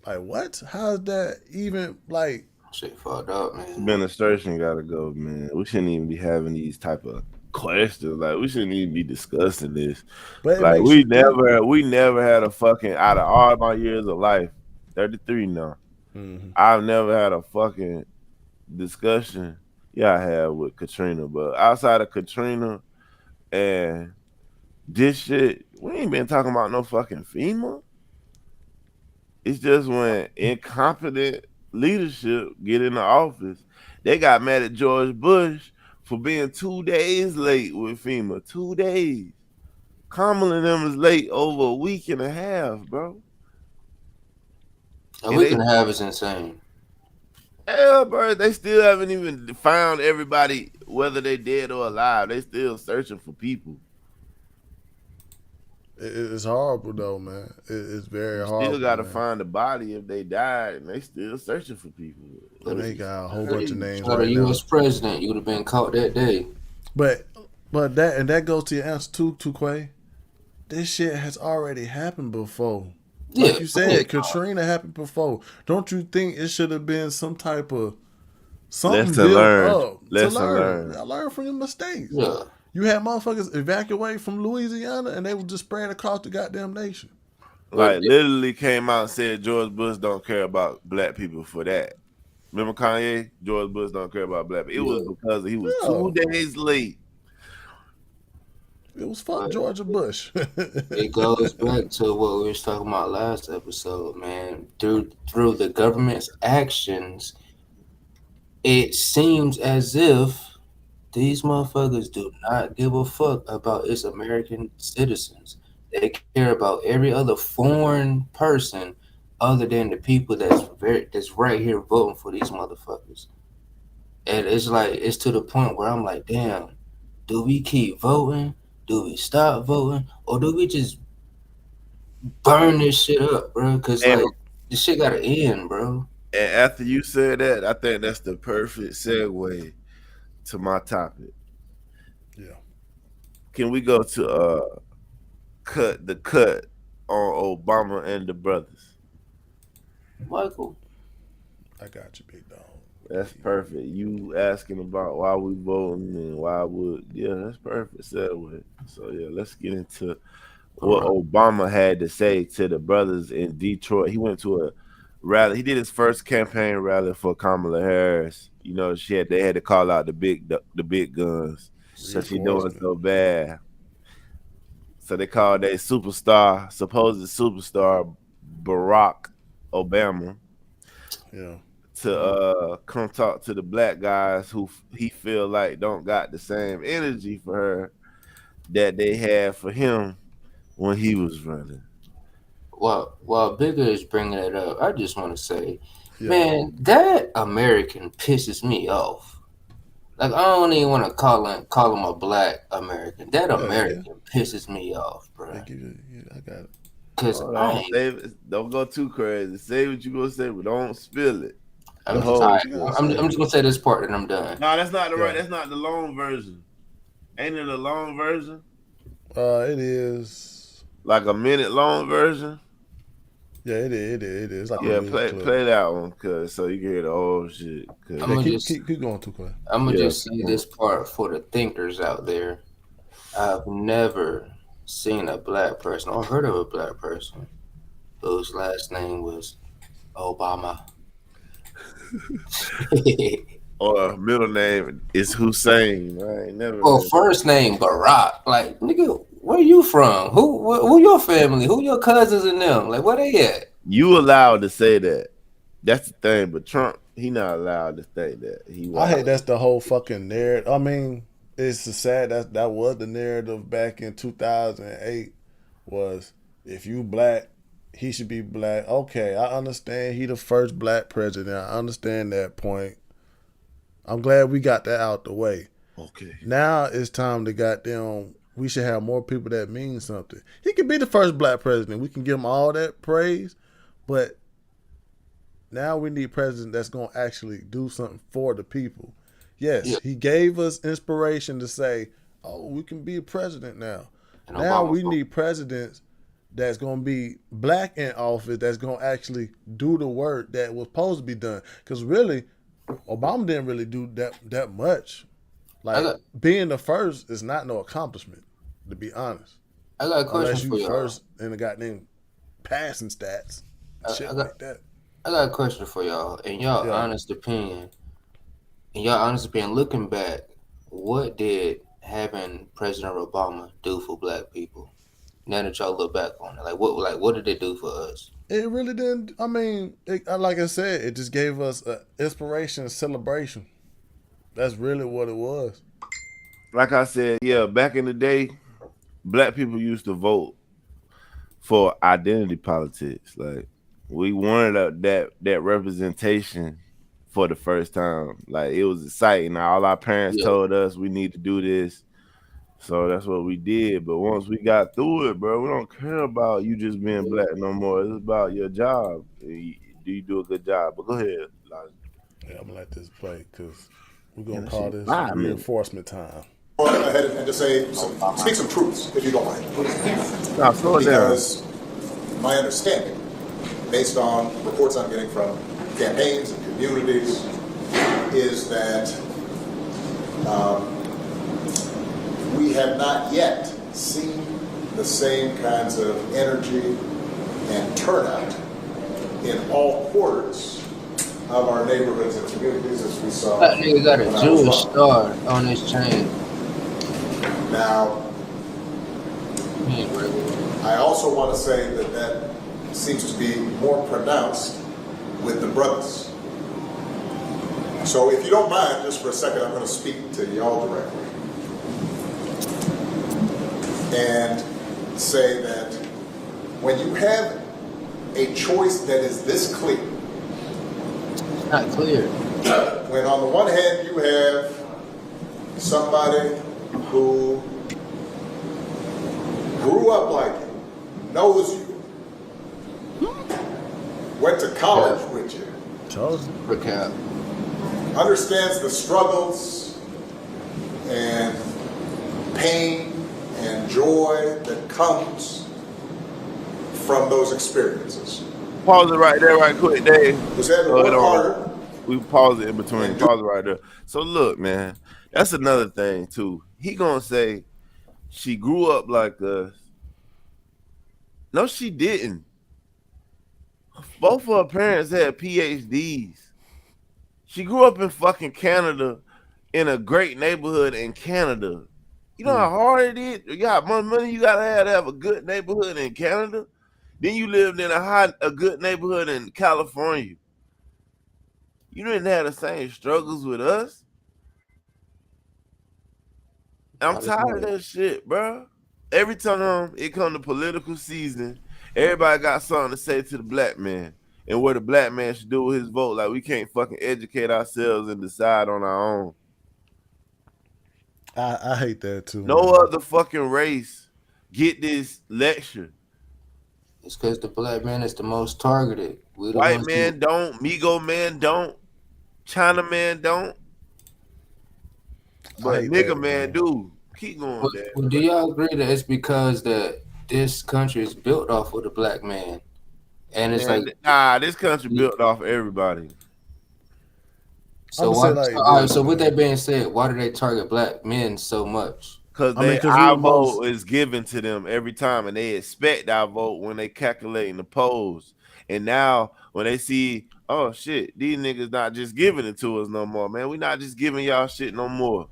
Like what? How's that even like? Shit fucked up, man. Administration gotta go, man. We shouldn't even be having these type of questions. Like we shouldn't even be discussing this. But it Like makes you think. we never had a fucking out of all my years of life, 33 now. Hmm. I've never had a fucking discussion. Yeah, I have with Katrina, but outside of Katrina and this shit, we ain't been talking about no fucking FEMA. It's just when incompetent leadership get in the office, they got mad at George Bush for being 2 days late with FEMA. 2 days. Kamala and them is late over a week and a half, bro. A And week they and a half is insane. hell, bro, they still haven't even found everybody, whether they dead or alive. They still searching for people. It's horrible though, man. It's very You still horrible, gotta man. find the body if they died, and they still searching for people. And But they if you got a whole bunch of you names shot a right now. U.S. president, you would have been caught that day. But that goes to your answer too, Quay. This shit has already happened before. Yeah, Like you said, Katrina happened before. Don't you think it should have been some type of something Lesson built learned. up to Lesson learn? learned. Learn from your mistakes. yeah. You had motherfuckers evacuate from Louisiana and they were just spread across the goddamn nation. But Like literally came out and said George Bush don't care about black people for that. Remember Kanye? George Bush don't care about black people. It was yeah, because he was Yeah. 2 days late. It was fuck but Georgia Bush. it goes back to what we was talking about last episode, man. Through the government's actions, it seems as if these motherfuckers do not give a fuck about its American citizens. They care about every other foreign person other than the people that's right here voting for these motherfuckers. And it's like it's to the point where I'm like, damn, do we keep voting? Do we stop voting? Or do we just burn this shit up, bro? Cause And, like this shit gotta end, bro. and after you said that, I think that's the perfect segue to my topic. Yeah. Can we go to cut on Obama and the brothers? Michael. I got you, big dog. That's perfect. You asking about why we voting and why would that's perfect segue. So yeah, let's get into what Obama had to say to the brothers in Detroit. He went to a rally. He did his first campaign rally for Kamala Harris. You know, they had to call out the big guns because she doing so bad. So they called a supposed superstar, Barack Obama, Yeah. to come talk to the black guys who he feel like don't got the same energy for her that they had for him when he was running. While Bigger is bringing it up, I just want to say, Yeah. man, that American pisses me off. Like I don't even want to call him a black American. That American pisses me off, bro. I got it. Cause Don't go too crazy. Say what you gonna say, but don't spill it. I'm just gonna say this part and I'm done. No, that's not the right. That's not the long version. Ain't it a long version? It is like a minute long version. Yeah, it is. Like play that one, cause so you can hear the whole shit. Keep going too quick. I'm gonna just say this part for the thinkers out there. I've never seen a black person or heard of a black person whose last name was Obama. or middle name is Hussein. I ain't never. Well, first name Barack. Like, nigga, where you from? Who your family? Who your cousins and them? Like, where they at? You allowed to say that. That's the thing. But Trump, he not allowed to say that. I hate that's the whole fucking narrative. I mean, it's sad that was the narrative back in 2008. Was if you black, he should be black. Okay, I understand he the first black president. I understand that point. I'm glad we got that out the way. Okay. Now it's time to goddamn. We should have more people that mean something. He could be the first black president. We can give him all that praise, but now we need a president that's going to actually do something for the people. Yes, he gave us inspiration to say, oh, we can be a president now. And Now Obama we need presidents that's going to be black in office that's going to actually do the work that was supposed to be done. Because really, Obama didn't really do that much. Like, being the first is not no accomplishment, to be honest. I got a question Unless for you y'all. first in the goddamn passing stats. Shit like that. I got a question for y'all. In y'all honest opinion, looking back, what did having President Obama do for black people? Now that y'all look back on it, what did it do for us? It really didn't. I mean, like I said, it just gave us an inspiration, celebration. That's really what it was. Like I said, yeah, back in the day, black people used to vote for identity politics. Like, we wanted that representation for the first time. Like, it was exciting. All our parents told us we need to do this. So that's what we did. But once we got through it, bro, we don't care about you just being black no more. It's about your job. Do you do a good job? But go ahead, Elijah. Yeah, I'm gonna let this play because we're gonna call this reinforcement time. Go ahead and just speak some truths, if you don't mind. No, slow it down. Because my understanding, based on reports I'm getting from campaigns and communities, is that we have not yet seen the same kinds of energy and turnout in all quarters of our neighborhoods and communities as we saw. That nigga got a Jewish star on his chain. Now, I also want to say that seems to be more pronounced with the brothers. So if you don't mind, just for a second, I'm going to speak to y'all directly and say that when you have a choice that is this clear, it's not clear. When on the one hand you have somebody who grew up like you, knows you, went to college with you, understands the struggles and pain and joy that comes from those experiences. Pause it right there, right quick, Dave. Was that work harder? We pause it in between. Pause it right there. So look, man, that's another thing too. He gonna say she grew up like us. No, she didn't. Both of her parents had PhDs. She grew up in fucking Canada, in a great neighborhood in Canada. You know how hard it is? You got money you gotta have a good neighborhood in Canada. Then you lived in a good neighborhood in California. You didn't have the same struggles with us. I'm tired of that shit, bro. Every time it come to political season, everybody got something to say to the black man and what the black man should do with his vote. Like, we can't fucking educate ourselves and decide on our own. I hate that too. No other fucking race get this lecture. It's because the black man is the most targeted. White man don't, Migo man don't, China man don't, but nigga man do. Keep going, Well, do y'all agree that it's because that this country is built off of the black man? And it's this country built off everybody. So so with that being said, why do they target black men so much? Cause Because we our the most. vote is given to them every time, and they expect our vote when they calculating the polls. And now when they see, oh shit, these niggas not just giving it to us no more, man. We not just giving y'all shit no more.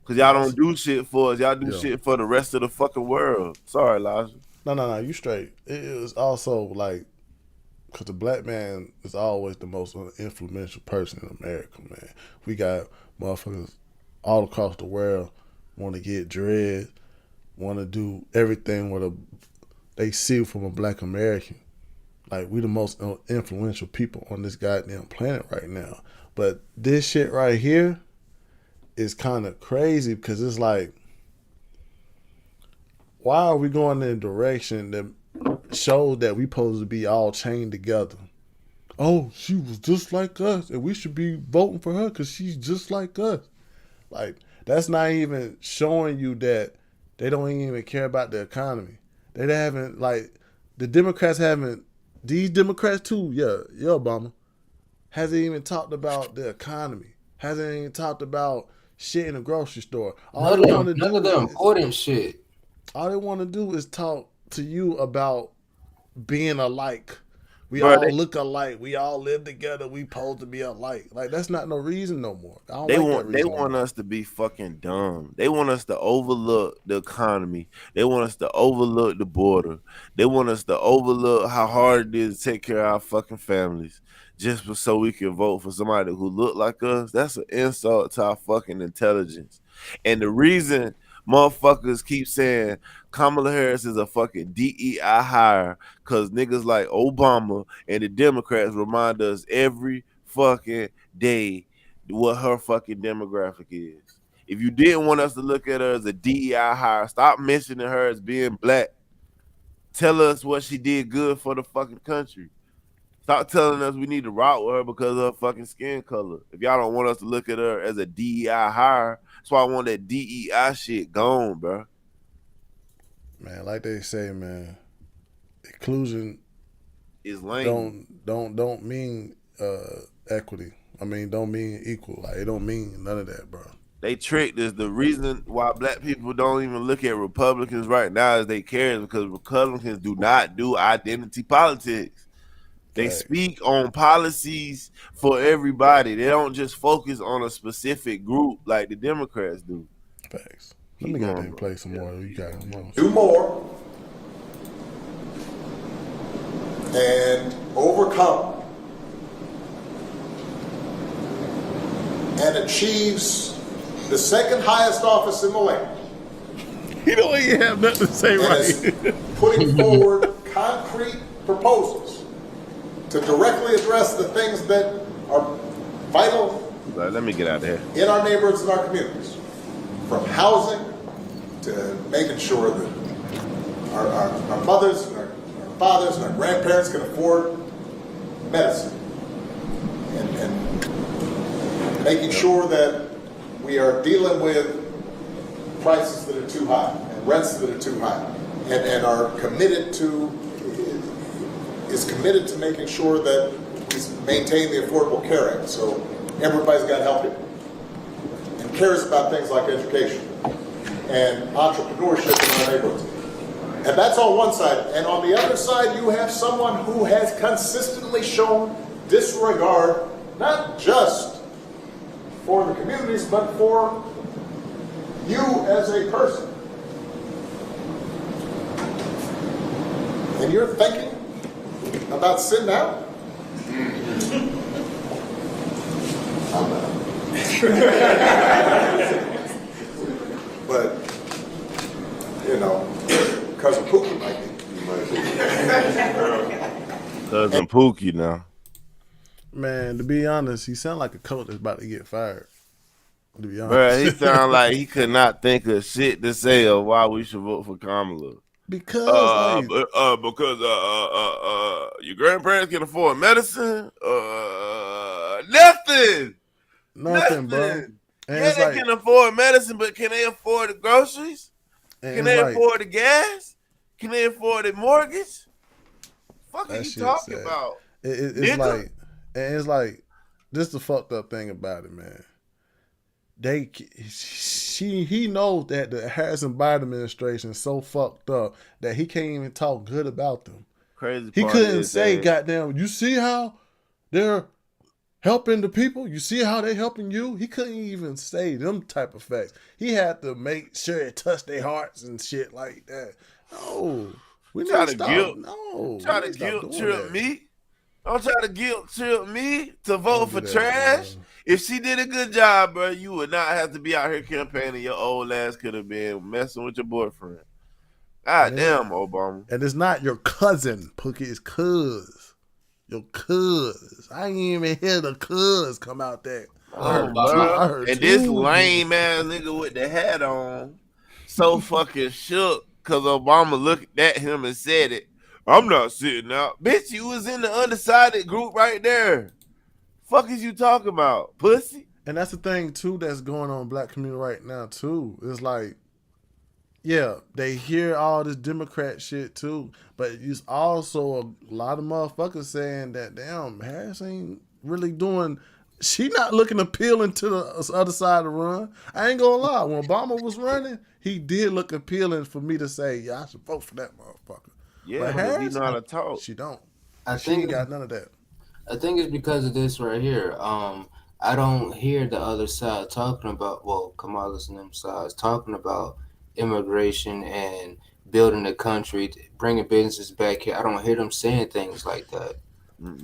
Cause y'all don't do shit for us. Y'all do shit for the rest of the fucking world. Sorry, Elijah. No, you straight. It is also like, because the black man is always the most influential person in America, man. We got motherfuckers all across the world want to get dread, want to do everything with they see from a black American. Like, we the most influential people on this goddamn planet right now. But this shit right here is kind of crazy because it's like, why are we going in a direction that shows that we supposed to be all chained together? Oh, she was just like us, and we should be voting for her because she's just like us. Like, that's not even showing you that they don't even care about the economy. They haven't, like, the Democrats haven't, these Democrats too, yeah, Obama, hasn't even talked about the economy. Hasn't even talked about shit in the grocery store. None of the important shit. All they want to do is talk to you about being alike. We Bro, all look alike. We all live together. We supposed to be alike. Like, that's not no reason no more. I don't They like want that reason. they want us to be fucking dumb. They want us to overlook the economy. They want us to overlook the border. They want us to overlook how hard it is to take care of our fucking families just so we can vote for somebody who look like us. That's an insult to our fucking intelligence. And the reason motherfuckers keep saying Kamala Harris is a fucking DEI hire because niggas like Obama and the Democrats remind us every fucking day what her fucking demographic is. If you didn't want us to look at her as a DEI hire, stop mentioning her as being black. Tell us what she did good for the fucking country. Stop telling us we need to rock with her because of her fucking skin color. If y'all don't want us to look at her as a DEI hire, that's why I want that DEI shit gone, bro. Man, like they say, man, inclusion is lame. Don't mean equity. I mean, don't mean equal. Like, it don't mean none of that, bro. They tricked us. The reason why black people don't even look at Republicans right now is they care is because Republicans do not do identity politics. They speak on policies for everybody. They don't just focus on a specific group like the Democrats do. Facts. Let me go ahead and play some more. You got do more and overcome and achieves the second highest office in the land. You don't even have nothing to say right. Putting forward concrete proposals to directly address the things that are vital. Let me get out of here. In our neighborhoods and our communities, from housing to making sure that our mothers and our fathers and our grandparents can afford medicine, and making sure that we are dealing with prices that are too high and rents that are too high, and are committed to making sure that we maintain the Affordable Care Act, so everybody's got help here, and cares about things like education and entrepreneurship in our neighborhoods. And that's on one side. And on the other side, you have someone who has consistently shown disregard, not just for the communities, but for you as a person. And you're thinking about sitting down? I'm not. But, you know, Cousin Pookie might be. Cousin Pookie now. Man, to be honest, he sound like a coach that's about to get fired. To be honest. Bro, he sound like he could not think of shit to say of why we should vote for Kamala. Because your grandparents can afford medicine? Nothing, bro. And yeah, they can afford medicine, but can they afford the groceries? Can they afford the gas? Can they afford the mortgage? Fuck are you talking about? It's like, and it's like, this is the fucked up thing about it, man. he knows that the Harrison Biden administration is so fucked up that he can't even talk good about them. Crazy He part couldn't is say, that "Goddamn, you see how they're helping the people? You see how they helping you?" He couldn't even say them type of facts. He had to make sure it touched their hearts and shit like that. No, we need try to to stop. No, we try need to to stop guilt doing trip that. me. Don't try to guilt trip me to vote Don't for do that, trash. bro. If she did a good job, bro, you would not have to be out here campaigning. Your old ass could have been messing with your boyfriend. God And damn, Obama. it's not your cousin, Pookie. It's cuz. Your cuz. I ain't even hear the cuz come out there. I Oh, heard Obama. two. bro. I heard And this two lame niggas. ass nigga with the hat on, so fucking shook because Obama looked at him and said it. I'm not sitting out. Bitch, you was in the undecided group right there. Fuck is you talking about, pussy? And that's the thing too that's going on in black community right now too. It's like, yeah, they hear all this Democrat shit too, but it's also a lot of motherfuckers saying that damn Harris ain't really doing. She not looking appealing to the other side of the run. I ain't gonna lie. When Obama was running, he did look appealing for me to say, yeah, I should vote for that motherfucker. Yeah, But because he Harris, know how to talk. she don't. I She think ain't got none of that. I think it's because of this right here. I don't hear the other side talking about, well, Kamala's and them sides talking about immigration and building the country, bringing businesses back here. I don't hear them saying things like that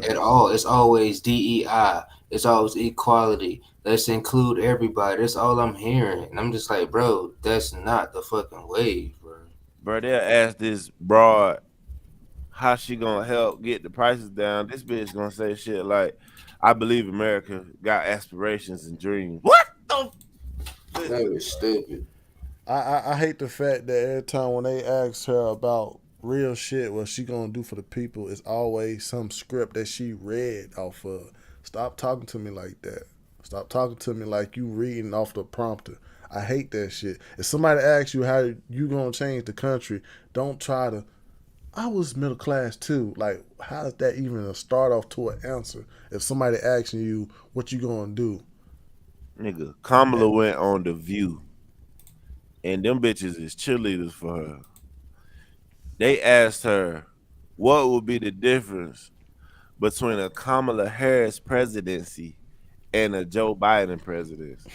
at all. It's always DEI. It's always equality. Let's include everybody. That's all I'm hearing. And I'm just like, bro, that's not the fucking way, bro. Bro, they'll ask this broad how she gonna help get the prices down. This bitch gonna say shit like, I believe America got aspirations and dreams. What the? That was stupid. I hate the fact that every time when they ask her about real shit, what she gonna do for the people, it's always some script that she read off of. Stop talking to me like that. Stop talking to me like you reading off the prompter. I hate that shit. If somebody asks you how you gonna change the country, don't try to. I was middle class too. Like, how is that even a start off to an answer? If somebody asking you what you gonna do, Nigga, Kamala went on The View, and them bitches is cheerleaders for her. They asked her what would be the difference between a Kamala Harris presidency and a Joe Biden presidency.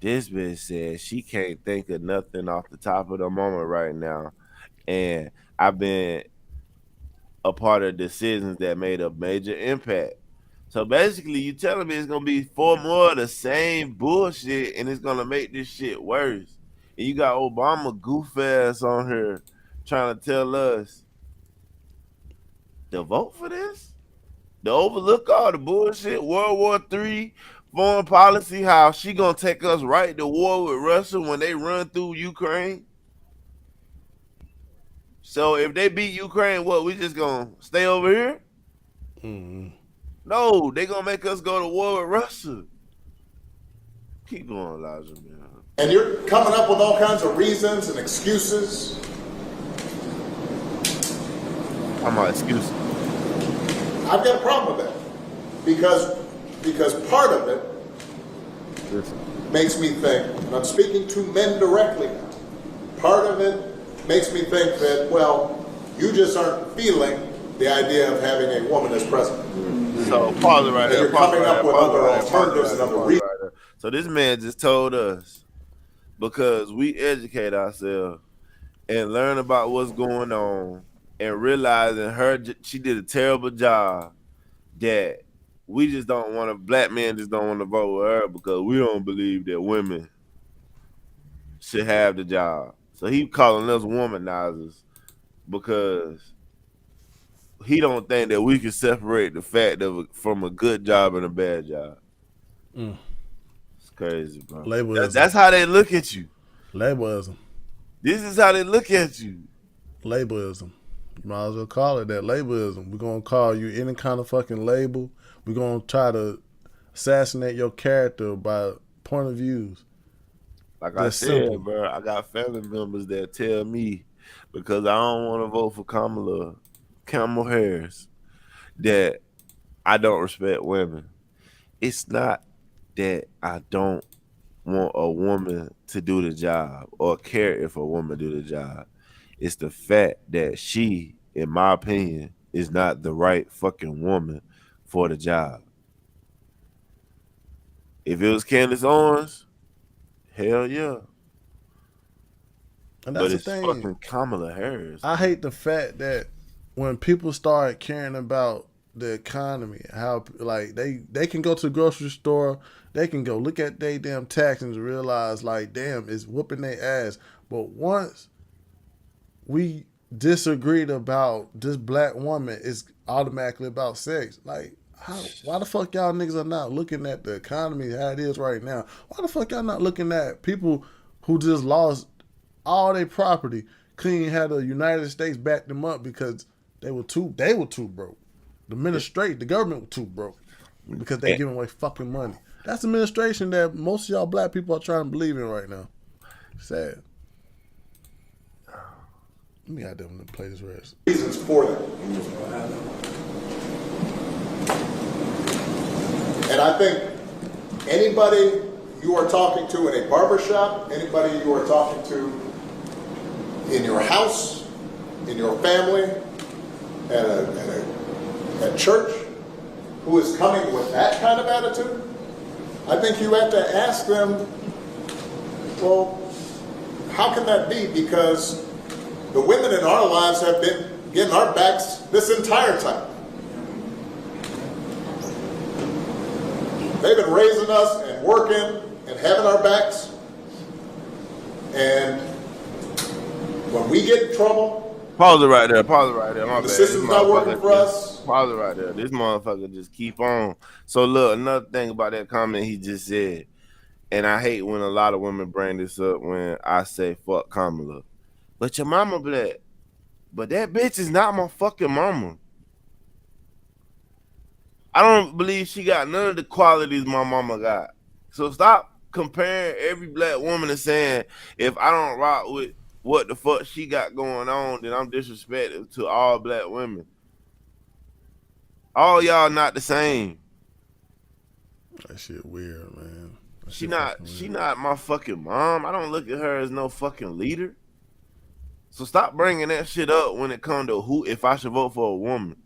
This bitch said she can't think of nothing off the top of the moment right now. And I've been a part of decisions that made a major impact. So basically, you telling me it's gonna be 4 more of the same bullshit, and it's gonna make this shit worse. And you got Obama goof ass on here trying to tell us to vote for this, to overlook all the bullshit, World War III, foreign policy, how she gonna take us right to war with Russia when they run through Ukraine. So if they beat Ukraine, what, we just gonna stay over here? No, they gonna make us go to war with Russia. Keep going, Elijah, man. And you're coming up with all kinds of reasons and excuses. I'm my excuse. I've got a problem with that. Because part of it makes me think, and I'm speaking to men directly now, part of it makes me think that, well, you just aren't feeling the idea of having a woman as president. So pause it right And there. you're coming up with other alternatives and other reasons. So this man just told us, because we educate ourselves and learn about what's going on and realizing she did a terrible job, that we just don't want to, black men just don't want to vote with her because we don't believe that women should have the job. So he calling us womanizers because he don't think that we can separate the fact from a good job and a bad job. It's crazy, bro. Labelism. That's how they look at you. Labelism. This is how they look at you. Labelism. You might as well call it that. Labelism. We're gonna call you any kind of fucking label. We're gonna try to assassinate your character by point of views. Like That's I said, simple. bro, I got family members that tell me, because I don't want to vote for Kamala Harris, that I don't respect women. It's not that I don't want a woman to do the job or care if a woman do the job. It's the fact that she, in my opinion, is not the right fucking woman for the job. If it was Candace Owens, hell yeah. And But that's the it's thing. fucking Kamala Harris. I hate the fact that when people start caring about the economy, how like they can go to the grocery store, they can go look at their damn taxes and realize like, damn, it's whooping their ass. But once we disagreed about this black woman, it's automatically about sex. Like, why the fuck y'all niggas are not looking at the economy how it is right now? Why the fuck y'all not looking at people who just lost all their property? Couldn't even have the United States back them up because they were too broke. The government was too broke because they giving away fucking money. That's the administration that most of y'all black people are trying to believe in right now. Sad. Let me goddamn play this rest. Reasons for that. And I think anybody you are talking to in a barbershop, anybody you are talking to in your house, in your family, at church, who is coming with that kind of attitude, I think you have to ask them, well, how can that be? Because the women in our lives have been getting our backs this entire time. They've been raising us and working and having our backs. And when we get in trouble, Pause it right there. My the bad. system's not working for us. Pause it right there. This motherfucker just keep on. So look, another thing about that comment he just said, and I hate when a lot of women bring this up when I say fuck Kamala. But your mama black. But that bitch is not my fucking mama. I don't believe she got none of the qualities my mama got. So stop comparing every black woman and saying, if I don't rock with what the fuck she got going on, then I'm disrespectful to all black women. All y'all not the same. That shit weird, man. She not my fucking mom. I don't look at her as no fucking leader. So stop bringing that shit up when it comes to who, if I should vote for a woman.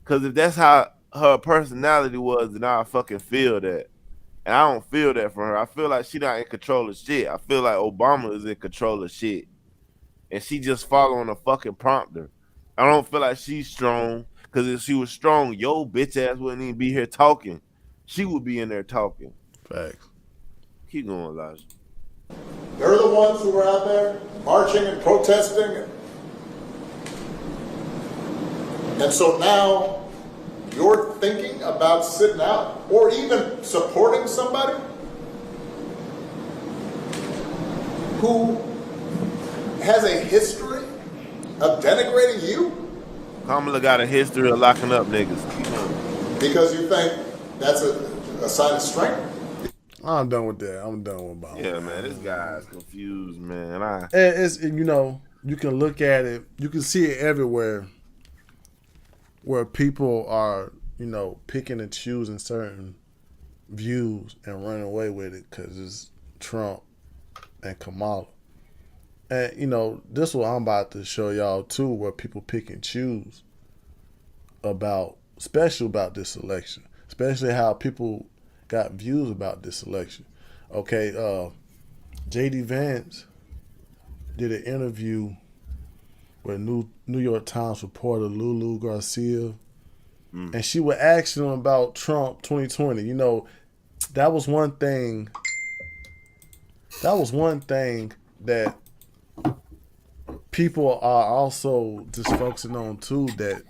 Because if that's how her personality was, then I fucking feel that. And I don't feel that from her. I feel like she not in control of shit. I feel like Obama is in control of shit. And she just following a fucking prompter. I don't feel like she's strong. Because if she was strong, yo bitch ass wouldn't even be here talking. She would be in there talking. Facts. Keep going, Elijah. They're the ones who were out there marching and protesting. And so now you're thinking about sitting out or even supporting somebody who has a history of denigrating you? Kamala got a history of locking up niggas. Keep going. Because you think that's a sign of strength? I'm done with that. I'm done with Obama. Yeah, man, this guy's confused, man. It's, you know, you can look at it. You can see it everywhere where people are, you know, picking and choosing certain views and running away with it because it's Trump and Kamala. And, you know, this is what I'm about to show y'all, too, where people pick and choose about, especially about this election, especially how people got views about this election. Okay, J.D. Vance did an interview with New York Times reporter Lulu Garcia, and she was asking him about Trump 2020. You know, that was one thing that people are also just focusing on too, that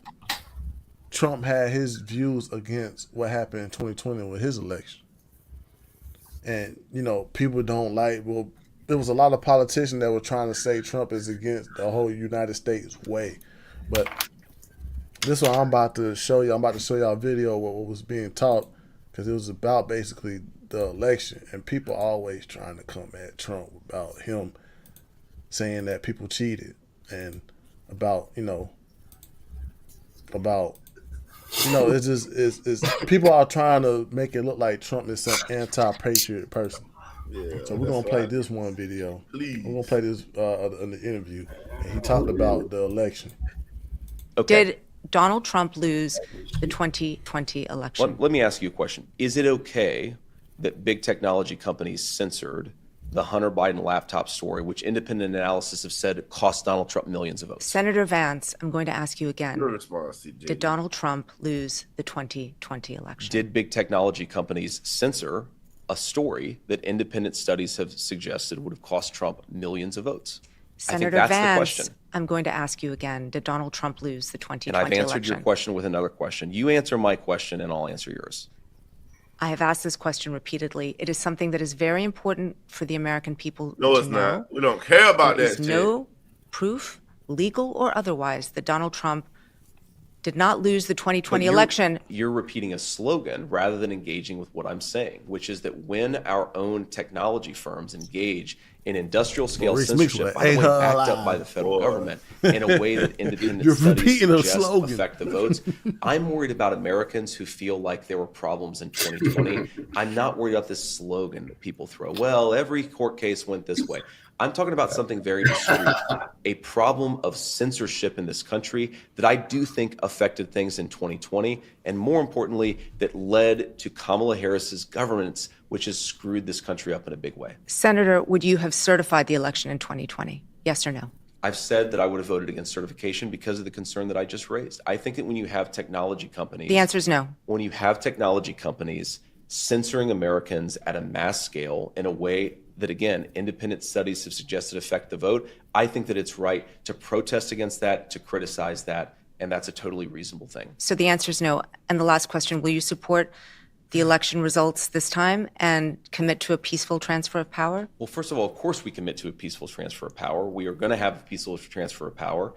Trump had his views against what happened in 2020 with his election. And, you know, people don't like, well, there was a lot of politicians that were trying to say Trump is against the whole United States way. But this one I'm about to show you. I'm about to show y'all a video of what was being taught, because it was about basically the election. And people always trying to come at Trump about him saying that people cheated, and about, it's just, it's people are trying to make it look like Trump is some anti-patriot person. Yeah, So we're that's gonna play why. this one video. We're gonna Please. play this in the interview, and he talked about the election. Okay. Did Donald Trump lose the 2020 election? Let me ask you a question. Is it okay that big technology companies censored the Hunter Biden laptop story, which independent analysis have said it cost Donald Trump millions of votes? Senator Vance, I'm going to ask you again. Your response, CJ. Did Donald Trump lose the 2020 election? Did big technology companies censor a story that independent studies have suggested would have cost Trump millions of votes? I think Senator that's the Vance, question. I'm going to ask you again. Did Donald Trump lose the 2020 And I've answered election? your question with another question. You answer my question and I'll answer yours. I have asked this question repeatedly. It is something that is very important for the American people No, to it's know. not. We don't care about There that is shit. no proof, legal or otherwise, that Donald Trump did not lose the 2020 But election. You're repeating a slogan rather than engaging with what I'm saying, which is that when our own technology firms engage in industrial scale Maurice censorship, Mitchell, by the ain't way, her backed alive. up by the federal government in a way that independent You're studies repeating a suggest slogan. affect the votes. I'm worried about Americans who feel like there were problems in 2020. I'm not worried about this slogan that people throw. Well, every court case went this way. I'm talking about something very discreet, a problem of censorship in this country that I do think affected things in 2020, and more importantly, that led to Kamala Harris's governance, which has screwed this country up in a big way. Senator, would you have certified the election in 2020? Yes or no? I've said that I would have voted against certification because of the concern that I just raised. I think that when you have technology companies— The answer is no. When you have technology companies censoring Americans at a mass scale in a way that, again, independent studies have suggested affect the vote, I think that it's right to protest against that, to criticize that, and that's a totally reasonable thing. So the answer is no. And the last question, will you support the election results this time and commit to a peaceful transfer of power? Well, first of all, of course we commit to a peaceful transfer of power. We are going to have a peaceful transfer of power.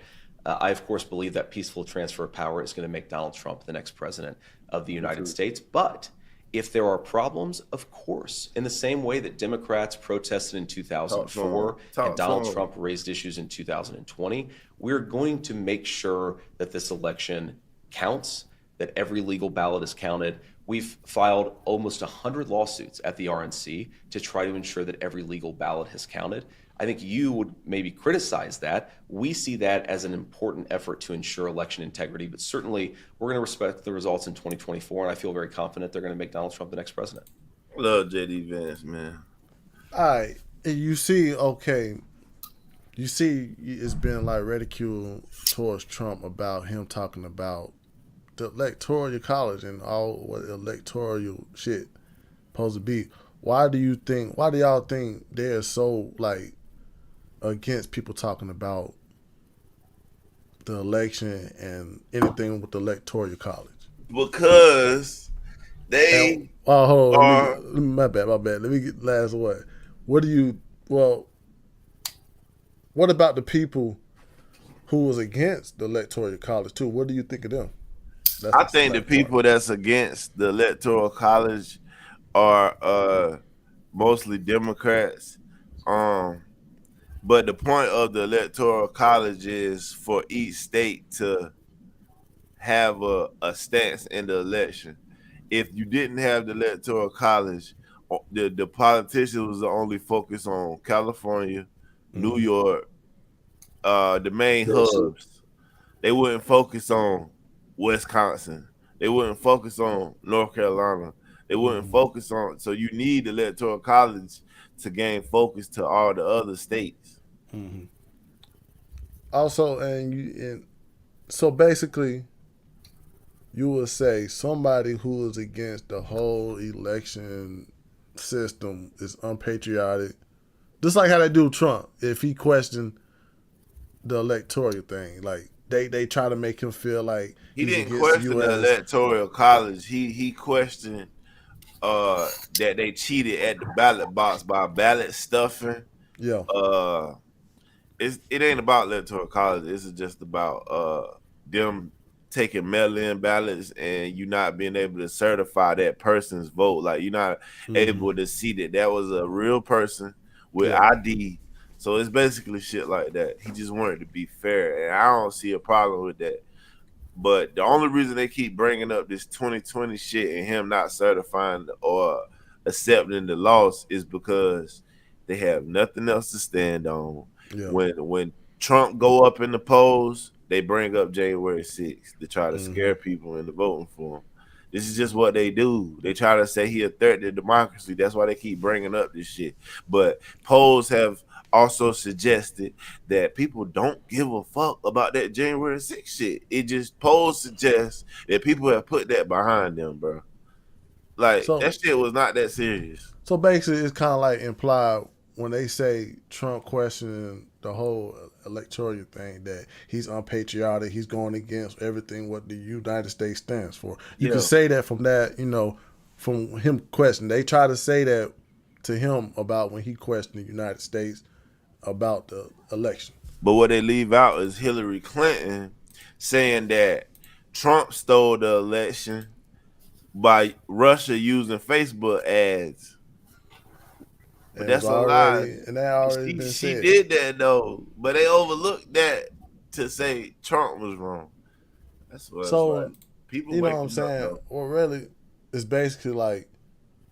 I, of course, believe that peaceful transfer of power is going to make Donald Trump the next president of the United States. But if there are problems, of course, in the same way that Democrats protested in 2004 and Donald Trump raised issues in 2020, we're going to make sure that this election counts, that every legal ballot is counted. We've filed almost 100 lawsuits at the RNC to try to ensure that every legal ballot has counted. I think you would maybe criticize that. We see that as an important effort to ensure election integrity, but certainly we're going to respect the results in 2024, and I feel very confident they're going to make Donald Trump the next president. Love JD Vance, man. All right, and you see, okay, you see, it's been like ridicule towards Trump about him talking about the electoral college and all what electoral shit supposed to be. Why do y'all think they're so like against people talking about the election and anything with the electoral college? Because they hold on, are. my bad. Let me get last word. What about the people who was against the electoral college too? What do you think of them? I think the people that's against the electoral college are mostly Democrats. But the point of the electoral college is for each state to have a stance in the election. If you didn't have the electoral college, the politicians was only focused on California, New York, the main hubs. They wouldn't focus on Wisconsin. They wouldn't focus on North Carolina. They wouldn't focus on. So you need the electoral college to gain focus to all the other states. Mm-hmm. Also, so basically, you would say somebody who is against the whole election system is unpatriotic, just like how they do Trump. If he questioned the electoral thing, like they try to make him feel like he didn't question the electoral college. He questioned that they cheated at the ballot box by ballot stuffing. Yeah. It ain't about electoral college. This is just about them taking mail-in ballots and you not being able to certify that person's vote. Like you're not able to see that was a real person with ID. So it's basically shit like that. He just wanted to be fair, and I don't see a problem with that. But the only reason they keep bringing up this 2020 shit and him not certifying or accepting the loss is because they have nothing else to stand on. Yeah. When Trump go up in the polls, they bring up January 6th to try to scare people into voting for him. This is just what they do. They try to say he a threat to democracy. That's why they keep bringing up this shit. But polls have also suggested that people don't give a fuck about that January 6th shit. It just polls suggest that people have put that behind them, bro. Like, So that shit was not that serious. So basically, it's kind of like implied when they say Trump questioning the whole electoral thing that he's unpatriotic, he's going against everything what the United States stands for. You Yeah. can say that from that, from him questioning. They try to say that to him about when he questioned the United States about the election. But what they leave out is Hillary Clinton saying that Trump stole the election by Russia using Facebook ads. But that's a lie. And that already been She said. did that though, but they overlooked that to say Trump was wrong. That's what So, it's like. People you know what I'm waking up, saying? though. Well, really, it's basically like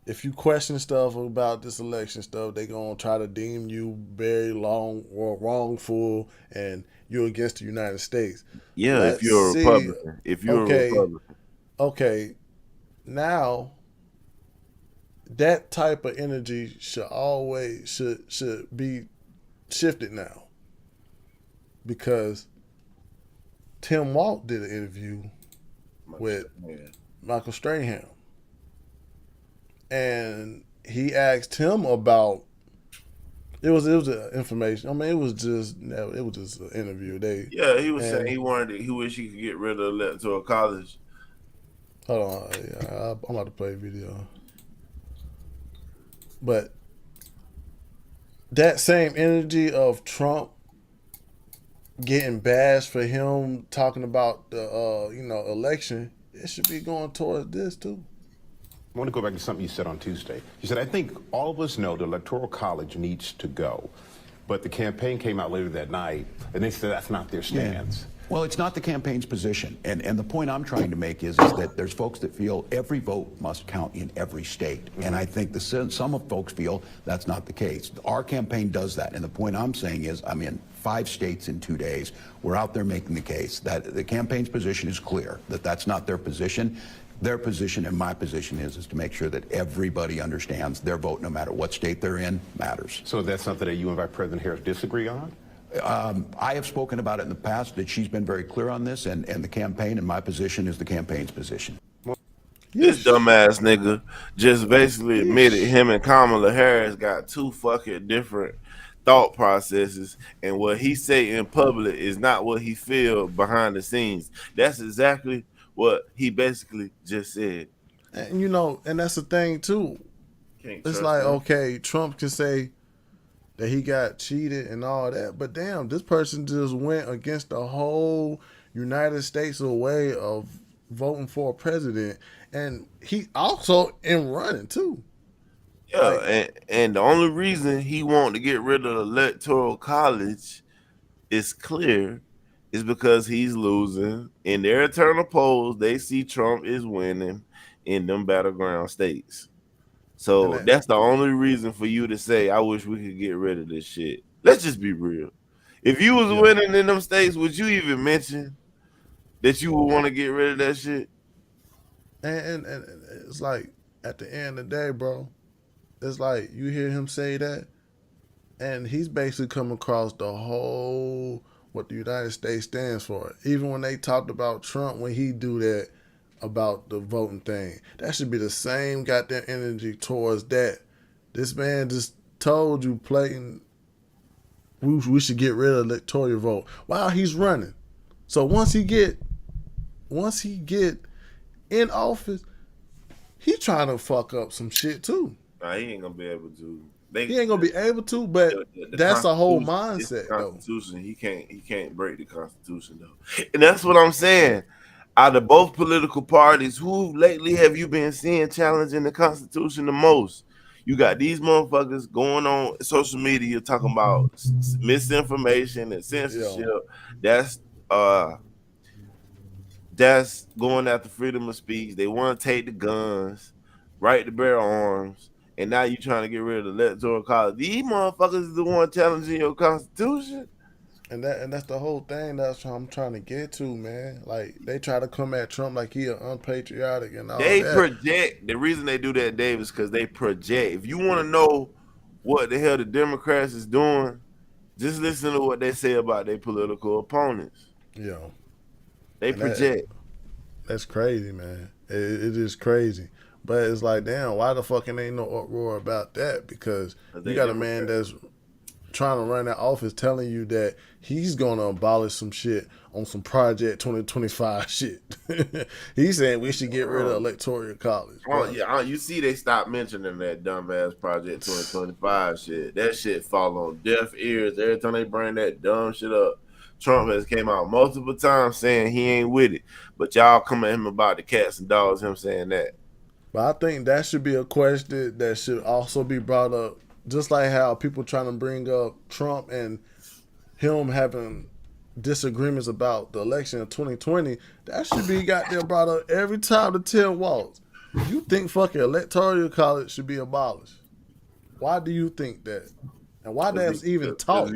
if you question stuff about this election stuff, they gonna try to deem you very long or wrongful, and you're against the United States. Yeah, Let's if you're a see. Republican. If you're a Republican. Okay. Now, that type of energy should be shifted now, because Tim Walton did an interview with Michael Strahan, and he asked him about it was information. I mean, it was just an interview. He was saying he wished he could get rid of the electoral college. Hold on, I'm about to play a video, but that same energy of Trump getting bashed for him talking about the election, it should be going towards this too. I want to go back to something you said on Tuesday. You said, I think all of us know the Electoral College needs to go. But the campaign came out later that night, and they said that's not their stance. Well, it's not the campaign's position. And the point I'm trying to make is that there's folks that feel every vote must count in every state. And I think some of folks feel that's not the case. Our campaign does that. And the point I'm saying is I'm in 5 states in 2 days. We're out there making the case that the campaign's position is clear, that that's not their position. Their position and my position is to make sure that everybody understands their vote, no matter what state they're in, matters. So that's something that you and Vice President Harris disagree on? I have spoken about it in the past, that she's been very clear on this, and the campaign, and my position is the campaign's position. This dumbass nigga just basically admitted him and Kamala Harris got 2 fucking different thought processes, and what he say in public is not what he feel behind the scenes. That's exactly what he basically just said. And and that's the thing too. It's like, okay, Trump can say that he got cheated and all that, but damn, this person just went against the whole United States way of voting for a president, and he also in running too. Yeah, and the only reason he wanted to get rid of the electoral college is clear, is because he's losing. In their internal polls, they see Trump is winning in them battleground states. So that's the only reason for you to say, I wish we could get rid of this shit. Let's just be real. If you was winning in them states, would you even mention that you would want to get rid of that shit? And it's like, at the end of the day, bro, it's like you hear him say that, and he's basically come across the whole what the United States stands for. Even when they talked about Trump, when he do that about the voting thing, that should be the same goddamn energy towards that. This man just told you, plain, we should get rid of the electoral vote while he's running. So once he get in office, he trying to fuck up some shit too. Nah, he ain't gonna be able to. He ain't gonna be able to, but that's a whole mindset, though. Constitution, he can't break the Constitution though, and that's what I'm saying. Out of both political parties, who lately have you been seeing challenging the Constitution the most? You got these motherfuckers going on social media talking about misinformation and censorship. That's going after freedom of speech. They want to take the guns, right to bear arms, and now you trying to get rid of the electoral college. These motherfuckers is the one challenging your constitution. And that's the whole thing that's what I'm trying to get to, man. Like, they try to come at Trump like he unpatriotic and all They that. project. The reason they do that, Dave, is because they project. If you want to know what the hell the Democrats is doing, just listen to what they say about their political opponents. Yeah. They project. That's crazy, man. It is crazy. But it's like, damn, why the fucking ain't no uproar about that? Because you got a man that's trying to run that office telling you that he's going to abolish some shit on some Project 2025 shit. He's saying we should get rid of electoral college. Oh, yeah. You see they stopped mentioning that dumbass Project 2025 shit. That shit fall on deaf ears every time they bring that dumb shit up. Trump has came out multiple times saying he ain't with it. But y'all come at him about the cats and dogs, him saying that. But I think that should be a question that should also be brought up. Just like how people trying to bring up Trump and him having disagreements about the election of 2020, that should be goddamn brought up every time the 10 walks. You think fucking electoral college should be abolished? Why do you think that? And why that was even talked?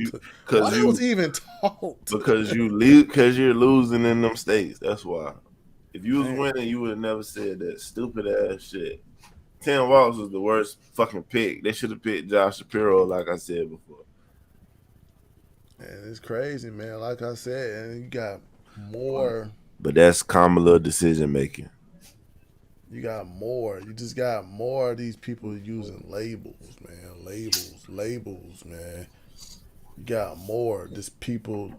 Why that was even talked? Because you're losing in them states. That's why. If you was winning, you would have never said that stupid ass shit. 10 Walks was the worst fucking pick. They should have picked Josh Shapiro, like I said before. And it's crazy, man. Like I said, and you got more. But that's Kamala decision making. You got more. You just got more of these people using labels, man. Labels, man. You got more. Just people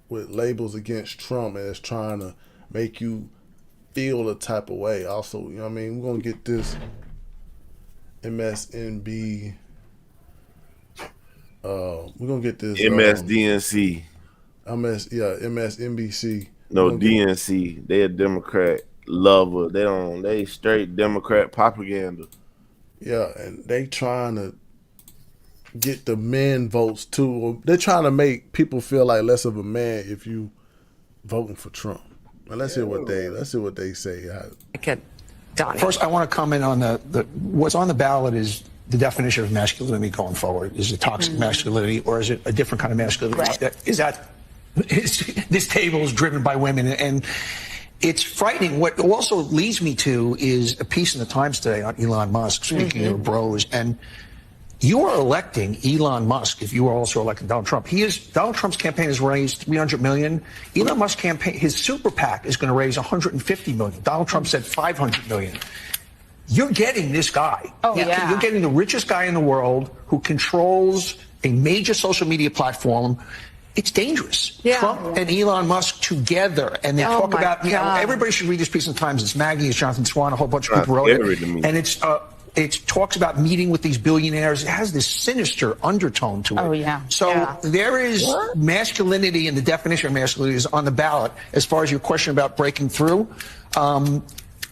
with labels against Trump and it's trying to make you feel a type of way. Also, you know what I mean? We're going to get this MSNB. We're going to get this. MSDNC. MSNBC. No, DNC. They a Democrat lover. They straight Democrat propaganda. Yeah, and they trying to get the men votes too. They're trying to make people feel like less of a man if you voting for Trump. And let's hear what they say. First, I want to comment on the what's on the ballot is the definition of masculinity going forward. Is it toxic masculinity or is it a different kind of masculinity? Right. This table is driven by women, and it's frightening. What also leads me to is a piece in the Times today on Elon Musk, speaking of bros, and you are electing Elon Musk if you are also electing Donald Trump. Donald Trump's campaign has raised $300 million. Elon Musk's campaign, his super PAC is going to raise $150 million. Donald Trump said $500 million. You're getting this guy. You're getting the richest guy in the world who controls a major social media platform. It's dangerous. Trump and Elon Musk together, and they talk about, everybody should read this piece in the Times. It's Maggie, it's Jonathan Swan, a whole bunch of people wrote it. And it talks about meeting with these billionaires. It has this sinister undertone to it. So there is masculinity, and the definition of masculinity is on the ballot. As far as your question about breaking through,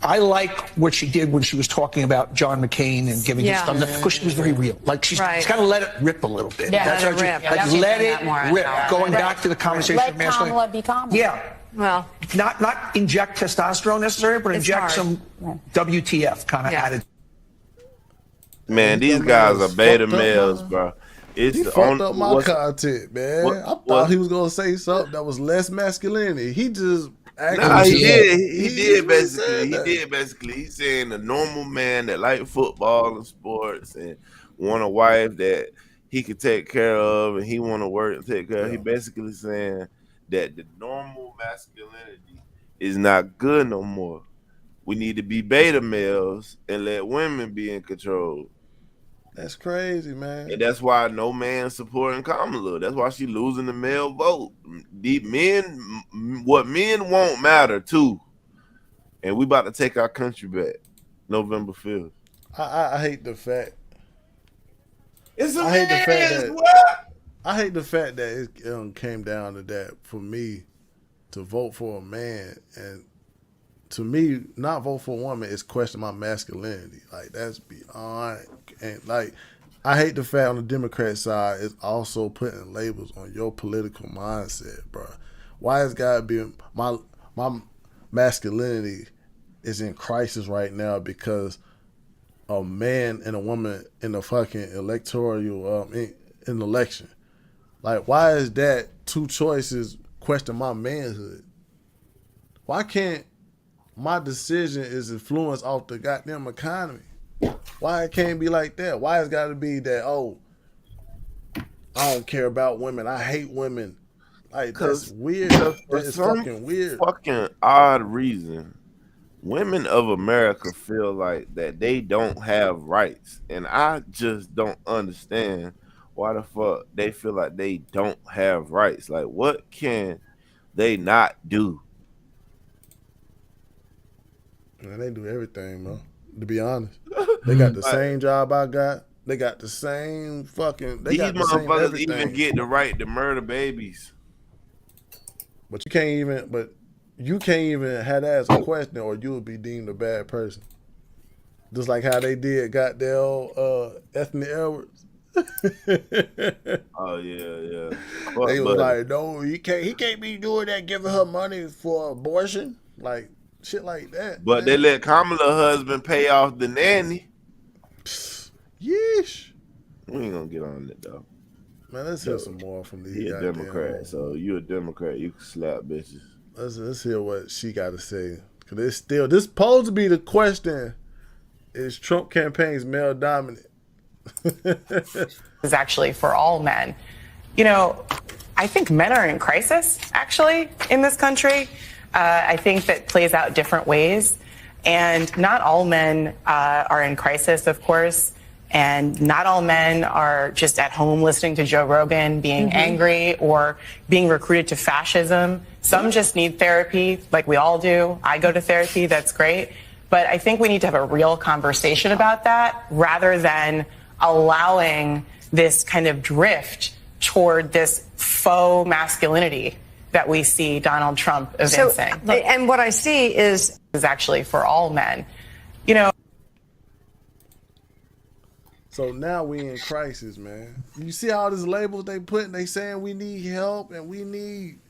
I like what she did when she was talking about John McCain and giving his thumbs up, because she was very real. Like she's kind of let it rip a little bit. Let it rip. Going back to the conversation of masculinity. Kamala be Kamala. Yeah. Well, not inject testosterone necessarily, but inject some WTF kind of attitude. Man, these guys are beta males, bro. He fucked up my content, man. I thought he was gonna say something that was less masculinity. He just he did basically. He's saying the normal man that like football and sports and want a wife that he could take care of and he want to work and take care of. He basically saying that the normal masculinity is not good no more. We need to be beta males and let women be in control. That's crazy, man. And that's why no man supporting Kamala. That's why she losing the male vote. The men, what men won't matter too. And we about to take our country back November 5th. I hate the fact. I hate the fact that it came down to that for me to vote for a man, and to me, not vote for a woman is question my masculinity. Like, that's beyond. And like, I hate the fact on the Democrat side is also putting labels on your political mindset, bro. Why has got to be my masculinity is in crisis right now because a man and a woman in the fucking electoral in election. Like, why is that two choices question my manhood? Why can't my decision is influenced off the goddamn economy? Why it can't be like that? Why it's got to be that, oh, I don't care about women, I hate women. Like, that's weird. It's fucking weird. Fucking odd reason, women of America feel like that they don't have rights, and I just don't understand why the fuck they feel like they don't have rights. Like, what can they not do? Man, they do everything, bro. To be honest, they got the same job I got. They got the same fucking. They These got the same motherfuckers everything. even get the right to murder babies. But you can't even. But you can't even have that as a question, or you would be deemed a bad person. Just like how they did goddamn Anthony Edwards. Oh yeah. They was like, no, he can't be doing that, giving her money for abortion, like shit like that. But they let Kamala husband pay off the nanny. Yeesh. We ain't gonna get on it though. Man, let's hear some more from these. He a Democrat, so you a Democrat, you can slap bitches. Let's hear what she got to say. Cause it's still this supposed to be the question: is Trump campaign's male dominant? Is actually for all men. You know, I think men are in crisis actually in this country. I think that plays out different ways, and not all men are in crisis, of course. And not all men are just at home listening to Joe Rogan, being angry or being recruited to fascism. Some just need therapy, like we all do. I go to therapy, that's great. But I think we need to have a real conversation about that rather than allowing this kind of drift toward this faux masculinity that we see Donald Trump evincing. And what I see is actually for all men. You know, so now we in crisis, man. You see all these labels they putting, they saying we need help and men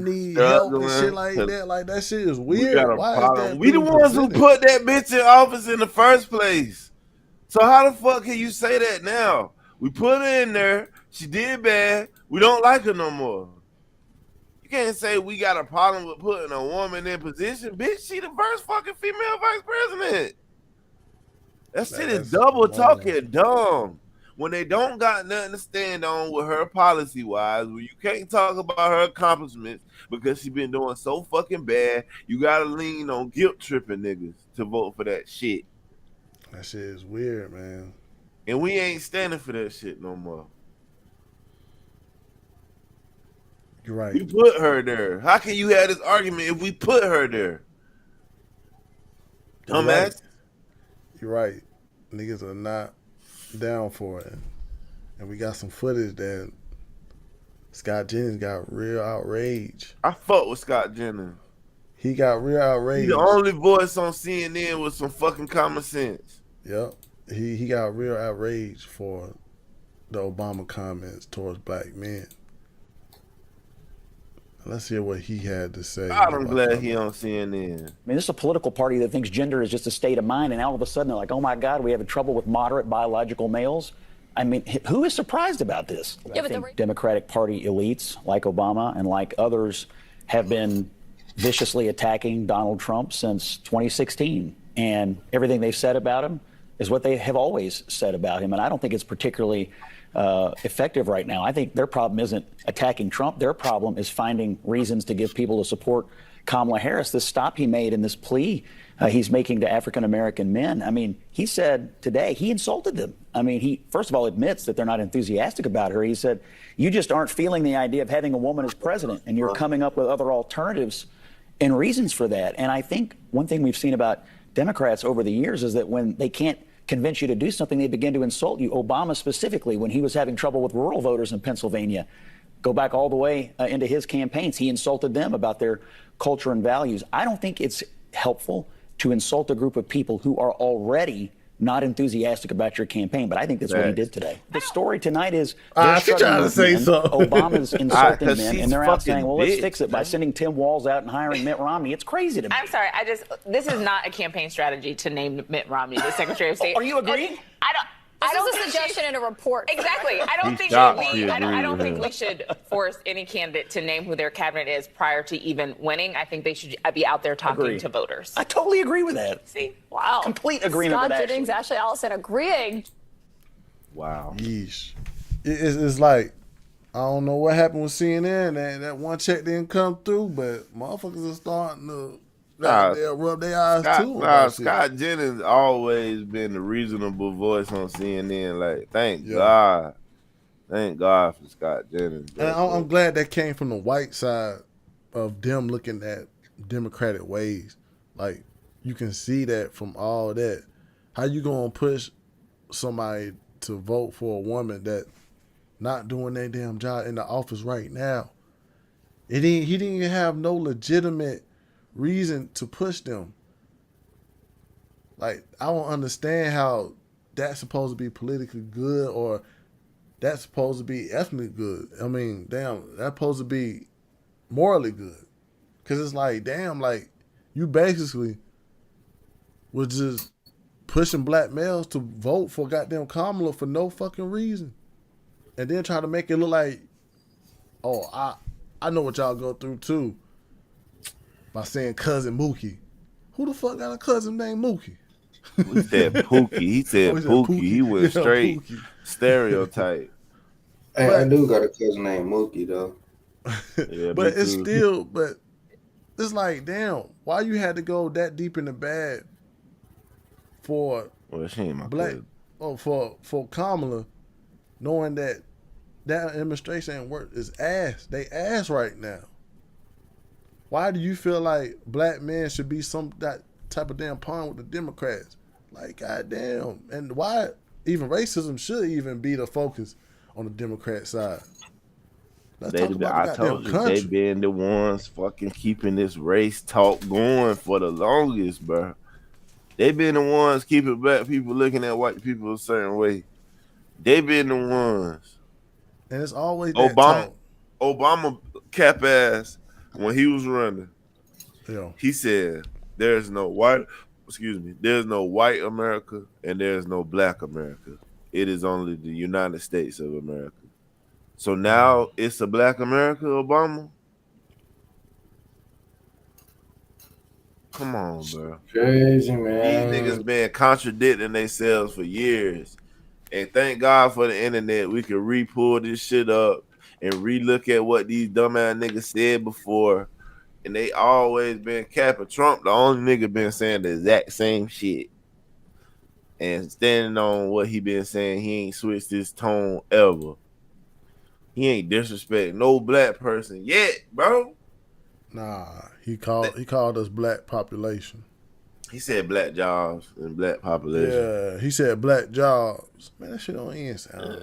need help and shit like that. Like, that shit is weird. Why is that? We the ones who put that bitch in office in the first place. So how the fuck can you say that now? We put her in there. She did bad. We don't like her no more. You can't say we got a problem with putting a woman in position. Bitch, she the first fucking female vice president. That shit is double talking dumb. When they don't got nothing to stand on with her policy-wise, when you can't talk about her accomplishments because she been doing so fucking bad, you gotta lean on guilt-tripping niggas to vote for that shit. That shit is weird, man. And we ain't standing for that shit no more. You're right. We put her there. How can you have this argument if we put her there? Dumbass. You're right. Niggas are not down for it. And we got some footage that Scott Jennings got real outrage. I fuck with Scott Jennings. He got real outrage. He the only voice on CNN with some fucking common sense. Yep. He got real outrage for the Obama comments towards black men. Let's hear what he had to say. I'm glad he on CNN. I mean, this is a political party that thinks gender is just a state of mind, and all of a sudden they're like, oh my God, we have trouble with moderate biological males. I mean, who is surprised about this? Yeah, I think Democratic Party elites like Obama and like others have been viciously attacking Donald Trump since 2016. And everything they've said about him is what they have always said about him. And I don't think it's particularly effective right now. I think their problem isn't attacking Trump. Their problem is finding reasons to give people to support Kamala Harris. This stop he made in this plea he's making to African-American men. I mean, he said today he insulted them. I mean, he first of all admits that they're not enthusiastic about her. He said, you just aren't feeling the idea of having a woman as president, and you're coming up with other alternatives and reasons for that. And I think one thing we've seen about Democrats over the years is that when they can't convince you to do something, they begin to insult you. Obama specifically, when he was having trouble with rural voters in Pennsylvania, go back all the way into his campaigns, he insulted them about their culture and values. I don't think it's helpful to insult a group of people who are already not enthusiastic about your campaign, but I think that's what he did today. The story tonight is she trying to say something. Obama's insulting men, she's and they're out fucking saying, well, let's bitch, fix it by man. sending Tim Walz out and hiring Mitt Romney. It's crazy to me. I'm sorry. This is not a campaign strategy to name Mitt Romney the Secretary of State. Are you agreeing? I don't This is a suggestion in a report. Exactly. I don't think we should force any candidate to name who their cabinet is prior to even winning. I think they should be out there talking to voters. I totally agree with that. See? Wow. Complete agreement Scott with that. Jennings, Ashley Allison agreeing. Wow. Yeesh. It's like, I don't know what happened with CNN. That one check didn't come through, but motherfuckers are starting to they'll rub their eyes too. Scott Jennings always been the reasonable voice on CNN. Like, thank God for Scott Jennings. And I'm glad that came from the white side of them looking at Democratic ways. Like, you can see that from all that. How you gonna push somebody to vote for a woman that not doing their damn job in the office right now? He didn't even have no legitimate reason to push them. Like, I don't understand how that's supposed to be politically good or that's supposed to be ethnically good. I mean, damn, that's supposed to be morally good. Because it's like, damn, like, you basically was just pushing black males to vote for goddamn Kamala for no fucking reason. And then try to make it look like, oh, I know what y'all go through too. By saying cousin Mookie. Who the fuck got a cousin named Mookie? He said Pookie. He said Pookie. He went straight Pookie. Stereotype. I do got a cousin named Mookie though. Yeah, but it's too. still, but it's like, damn, why you had to go that deep in the bag for she ain't my black, cousin. for Kamala, knowing that administration ain't work is ass. They ass right now. Why do you feel like black men should be that type of damn pawn with the Democrats? Like, goddamn. And why even racism should even be the focus on the Democrat side? Let's talk about the goddamn country. They been the ones fucking keeping this race talk going for the longest, bro. They been the ones keeping black people looking at white people a certain way. They been the ones. And it's always that talk. Obama cap ass. When he was running, he said, there's no white America and there's no black America. It is only the United States of America. So now it's a black America, Obama? Come on, bro. Crazy, man. These niggas been contradicting themselves for years. And thank God for the internet. We can re-pull this shit up and re-look at what these dumbass niggas said before. And they always been capping. Trump, the only nigga been saying the exact same shit. And standing on what he been saying, he ain't switched his tone ever. He ain't disrespecting no black person yet, bro. Nah, he called us black population. He said black jobs and black population. Yeah, he said black jobs. Man, that shit don't end sound.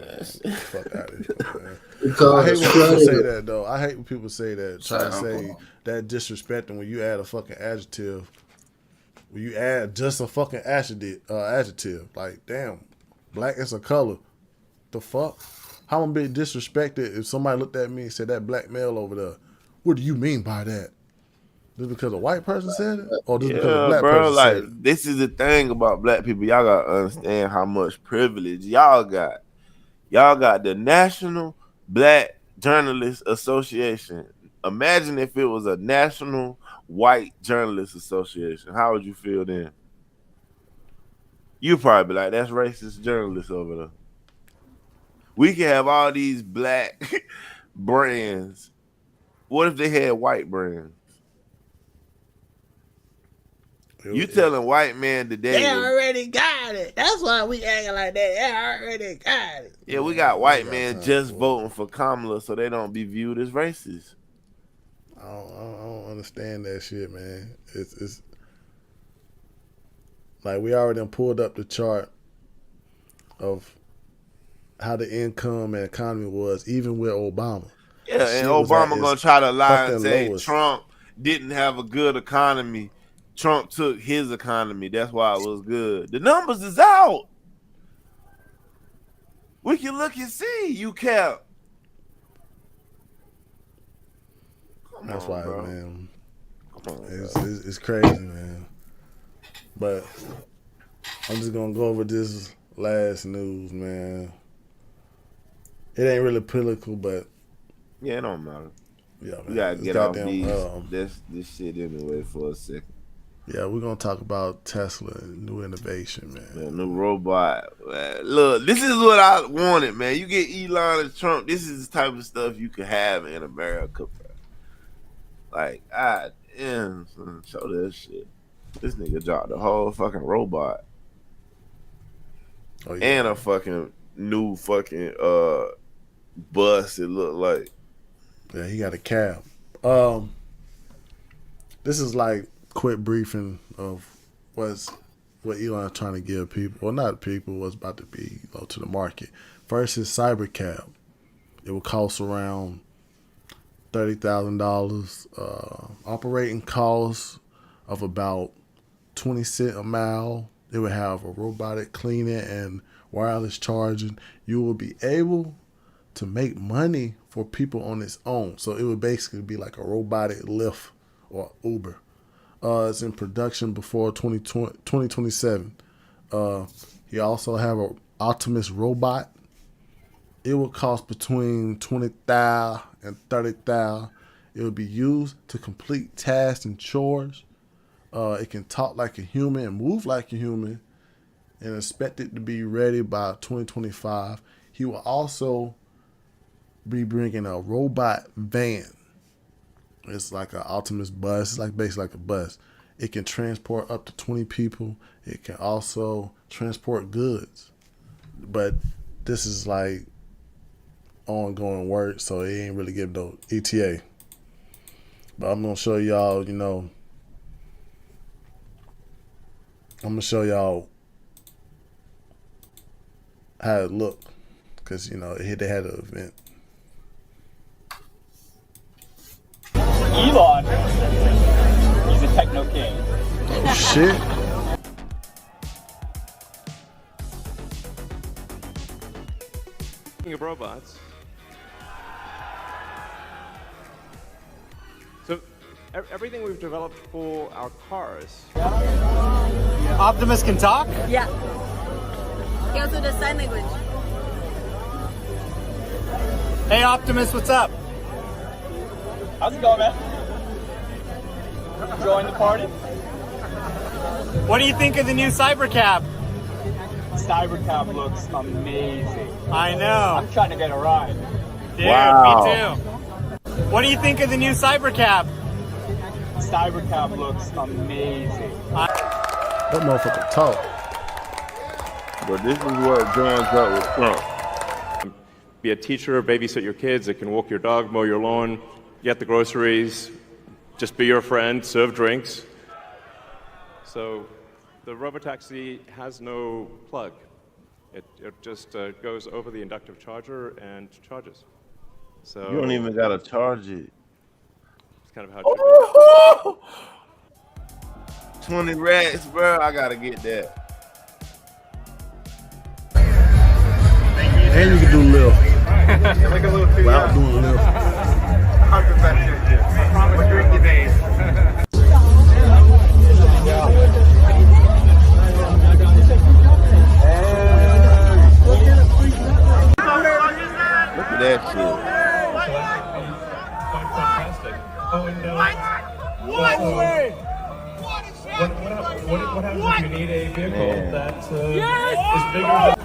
Fuck out of here, man. I hate when people say that, though. I hate when people say that. Try to say that disrespecting when you add a fucking adjective. When you add just a fucking adjective. Like, damn, black is a color. The fuck? How am I being disrespected if somebody looked at me and said that black male over there? What do you mean by that? Just because a white person said it? Or just because a black person said it? This is the thing about black people. Y'all got to understand how much privilege y'all got. Y'all got the National Black Journalists Association. Imagine if it was a National White Journalists Association. How would you feel then? You'd probably be like, that's racist journalists over there. We can have all these black brands. What if they had white brands? You telling white men today? They already got it. That's why we acting like that. They already got it. Yeah, we got white men just voting for Kamala so they don't be viewed as racist. I don't understand that shit, man. It's like we already done pulled up the chart of how the income and economy was, even with Obama. Yeah, and Obama gonna try to lie and say Trump didn't have a good economy. Trump took his economy. That's why it was good. The numbers is out. We can look and see. You cap. That's why, bro. man. Come on, It's crazy, man. But I'm just gonna go over this last news, man. It ain't really political, but yeah, it don't matter. Yeah, man. We gotta It's get off goddamn, this shit anyway for a second. Yeah, we're gonna talk about Tesla and new innovation, man. The new robot. Look, this is what I wanted, man. You get Elon and Trump. This is the type of stuff you can have in America, bro. Like, damn, son, show that shit. This nigga dropped the whole fucking robot. Oh, yeah. And a fucking new fucking bus, it looked like. Yeah, he got a cab. This is like quick briefing of what Elon trying to give people, well, not people, what's about to be to the market. First is Cybercab. It will cost around $30,000. Operating costs of about 20 cents a mile. It will have a robotic cleaning and wireless charging. You will be able to make money for people on its own. So it would basically be like a robotic Lyft or Uber. It's in production before 2027. He also have an Optimus robot. It will cost between $20,000 and $30,000. It will be used to complete tasks and chores. It can talk like a human and move like a human, and expected to be ready by 2025. He will also be bringing a robot van. It's like an Optimus bus. It's like basically like a bus. It can transport up to 20 people. It can also transport goods. But this is like ongoing work, so it ain't really giving no ETA. But I'm gonna show y'all, I'm gonna show y'all how it looked, because they had an event. Elon, he's a techno king. Oh shit. Speaking of robots, so everything we've developed for our cars. Optimus can talk? Yeah. He also does sign language. Hey Optimus, what's up? How's it going, man? Enjoying the party? What do you think of the new Cybercab? Cybercab looks amazing. I know. I'm trying to get a ride. Dude, Wow. me too. What do you think of the new Cybercab? Cybercab looks amazing. That motherfucker talk. But this is what joins up with Trump. Be a teacher, babysit your kids. It can walk your dog, mow your lawn, get the groceries, just be your friend, serve drinks. So the robotaxi has no plug. It just goes over the inductive charger and charges. So You don't even gotta charge it. It's kind of how it should be. 20 racks, bro. I gotta get that. And you can do Lyft. Like a little Without doing Lyft. I promise you drink your days. Look at that shit. What? What happens if you need a vehicle Man. that is bigger than...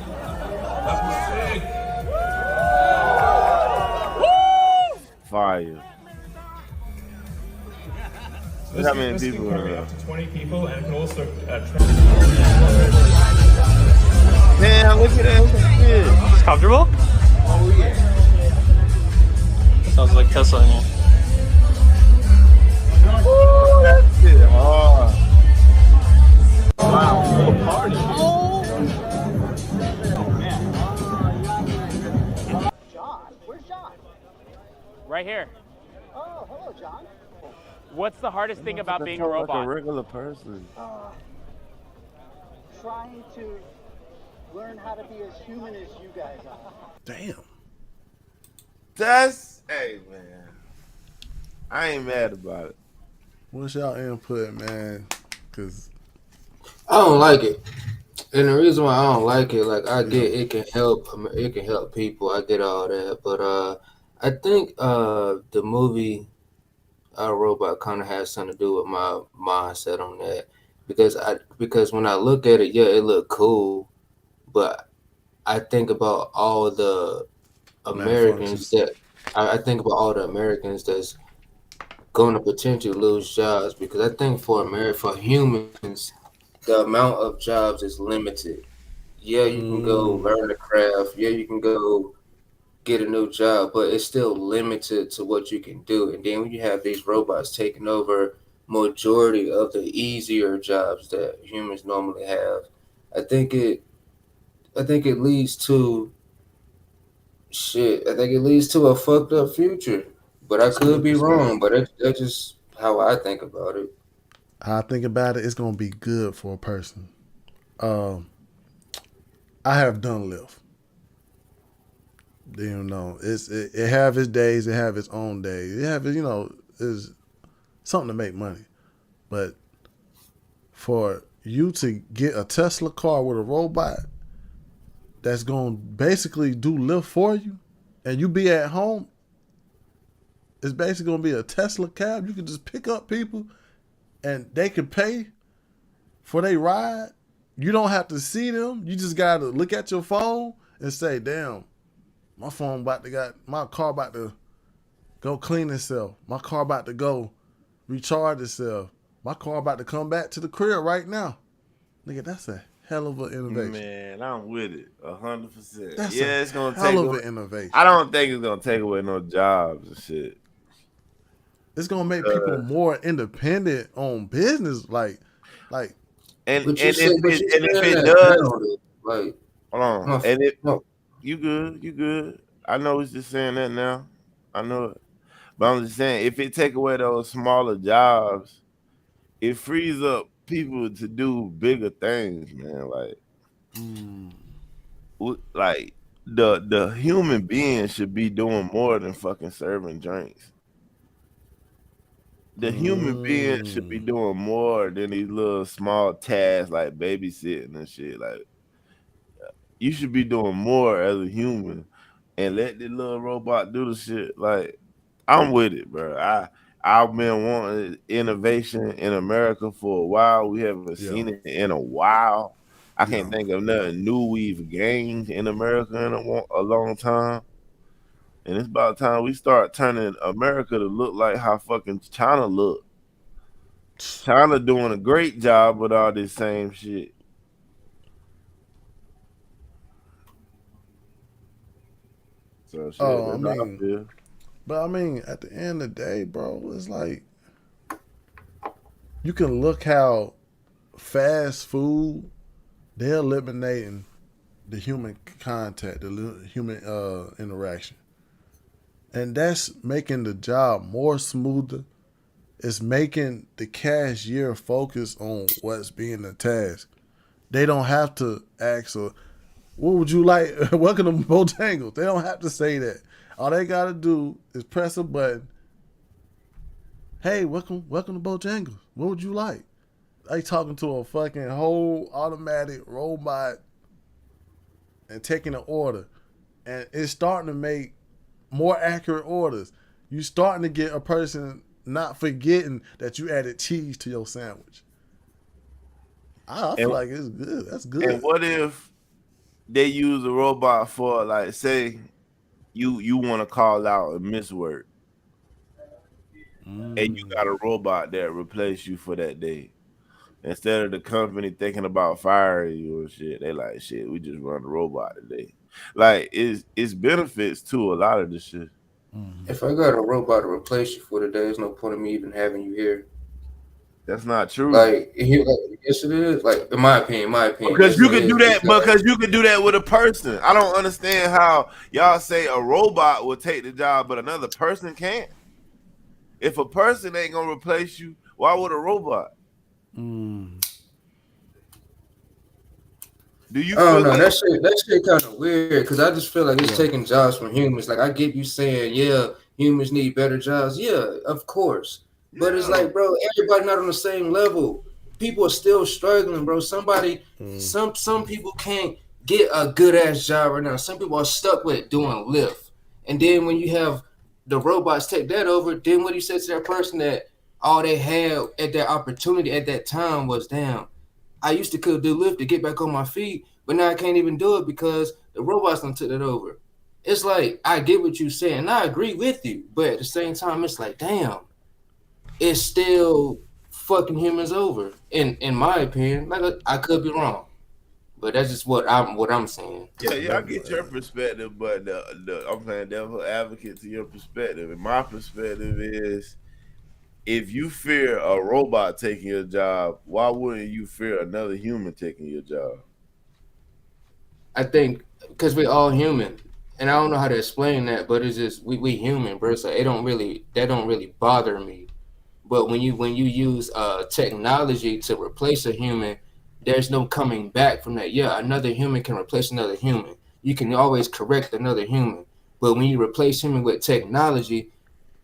Fire. Look how many people can are carry there. up to 20 people and can also Damn, look at that shit. It's comfortable? Oh, yeah. Sounds like Tesla in here. Ooh, that shit hard. Wow, full party. Right here. Oh, hello, John. What's the hardest thing about being a Like robot? a regular person. Trying to learn how to be as human as you guys are. Damn. Hey man, I ain't mad about it. What's y'all input, man? Cause I don't like it. And the reason why I don't like it, like I get it can help people. I get all that, but I think the movie Robot kind of has something to do with my mindset on that because when I look at it, yeah, it looked cool, but I think about all the Americans that I think about all the Americans that's going to potentially lose jobs because I think for humans, the amount of jobs is limited. Yeah, you can go learn a craft. Yeah, you can go get a new job, but it's still limited to what you can do. And then when you have these robots taking over majority of the easier jobs that humans normally have, I think it leads to shit. I think it leads to a fucked up future. But I could be wrong. But that's just how I think about it. How I think about it, it's gonna be good for a person. I have done Lyft. You know, it have its days, it have its own days. It have is something to make money. But for you to get a Tesla car with a robot that's gonna basically do Lyft for you, and you be at home, it's basically gonna be a Tesla cab. You can just pick up people, and they can pay for their ride. You don't have to see them. You just gotta look at your phone and say, "Damn, my car about to go clean itself. My car about to go recharge itself. My car about to come back to the crib right now." Nigga, that's a hell of an innovation. Man, I'm with it 100%. That's it's gonna hell take of away, an innovation. I don't think it's gonna take away no jobs and shit. It's gonna make people more independent on business, like. And if it does, like, hold on, and you good. I know it's just saying that now. I know it, but I'm just saying if it take away those smaller jobs, it frees up people to do bigger things, man. Like the human being should be doing more than fucking serving drinks. The human being should be doing more than these little small tasks like babysitting and shit. Like, you should be doing more as a human and let the little robot do the shit. Like, I'm with it, bro. I've been wanting innovation in America for a while. We haven't seen it in a while. I can't think of nothing new we've gained in America in a long time. And it's about time we start turning America to look like how fucking China look. China doing a great job with all this same shit. So shit, I mean, but I mean, at the end of the day, bro, it's like you can look how fast food they're eliminating the human contact, the human interaction. And that's making the job more smoother. It's making the cashier focus on what's being the task. They don't have to ask, what would you like? Welcome to Bojangles. They don't have to say that. All they got to do is press a button. Hey, welcome to Bojangles. What would you like? They talking to a fucking whole automatic robot and taking an order. And it's starting to make more accurate orders. You starting to get a person not forgetting that you added cheese to your sandwich. I feel like it's good. That's good. And what if they use a robot for, like, say you want to call out a misword, and you got a robot that replace you for that day. Instead of the company thinking about firing you and shit, they like, shit, we just run the robot today. Like, it's benefits to a lot of this shit. If I got a robot to replace you for the day, there's no point in me even having you here. That's not true. Like, yes, it is. Like, in my opinion. Because you can do that. Because you can do that with a person. I don't understand how y'all say a robot will take the job, but another person can't. If a person ain't gonna replace you, why would a robot? Do you I don't feel know. like That shit kind of weird because I just feel like it's taking jobs from humans. Like I get you saying, yeah, humans need better jobs. Yeah, of course. But it's like, bro, everybody not on the same level. People are still struggling, bro. Some people can't get a good ass job right now. Some people are stuck with doing Lyft. And then when you have the robots take that over, then what you say to that person that all they had at that opportunity at that time was, damn, I used to could do Lyft to get back on my feet, but now I can't even do it because the robots done took it over. It's like I get what you're saying, and I agree with you, but at the same time, it's like, damn, it's still fucking humans over. In my opinion, like I could be wrong, but that's just what I'm saying. Yeah, I get your perspective, but I'm playing devil advocate to your perspective. And my perspective is, if you fear a robot taking your job, why wouldn't you fear another human taking your job? I think because we're all human, and I don't know how to explain that, but it's just we human, bro. So that don't really bother me. But when you use technology to replace a human, there's no coming back from that. Yeah, another human can replace another human. You can always correct another human. But when you replace human with technology,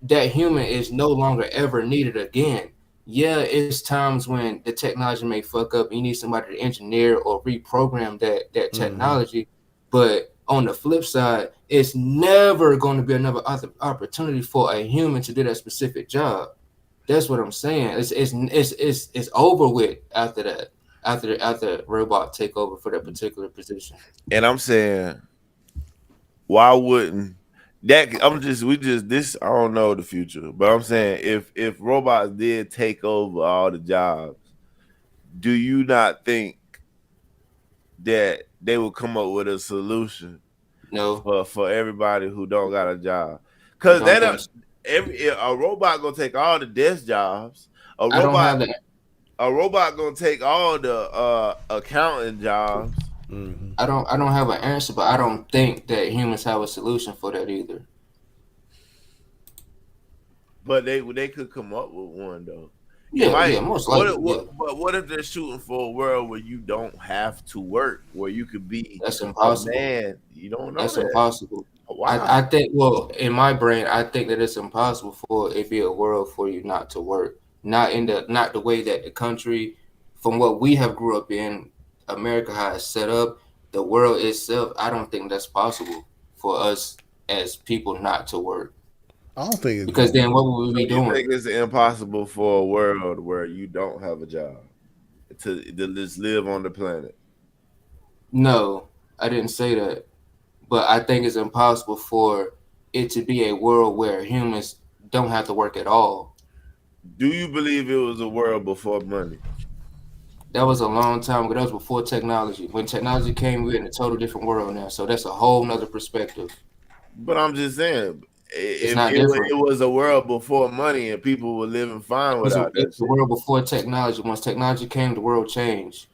that human is no longer ever needed again. Yeah, it's times when the technology may fuck up and you need somebody to engineer or reprogram that technology. But on the flip side, it's never going to be another opportunity for a human to do that specific job. That's what I'm saying. It's over with after that. After robot take over for that particular position. And I'm saying, why wouldn't that? This. I don't know the future, but I'm saying if robots did take over all the jobs, do you not think that they would come up with a solution? No, for everybody who don't got a job, because a robot gonna take all the desk jobs. A robot gonna take all the accounting jobs. I don't have an answer, but I don't think that humans have a solution for that either. But they could come up with one though. Yeah, most likely. But what if they're shooting for a world where you don't have to work, where you could be That's impossible. a man? You don't know. That's that. impossible. Why? I think, well, in my brain, I think that it's impossible for it be a world for you not to work. Not the way that the country, from what we have grew up in, America has set up, the world itself, I don't think that's possible for us as people not to work. I don't think it's because then what would we be doing? You think it's impossible for a world where you don't have a job to just live on the planet? No, I didn't say that. But I think it's impossible for it to be a world where humans don't have to work at all. Do you believe it was a world before money? That was a long time ago. That was before technology. When technology came, we're in a total different world now. So that's a whole nother perspective. But I'm just saying, if it was a world before money and people were living fine without that. It's the world before technology. Once technology came, the world changed.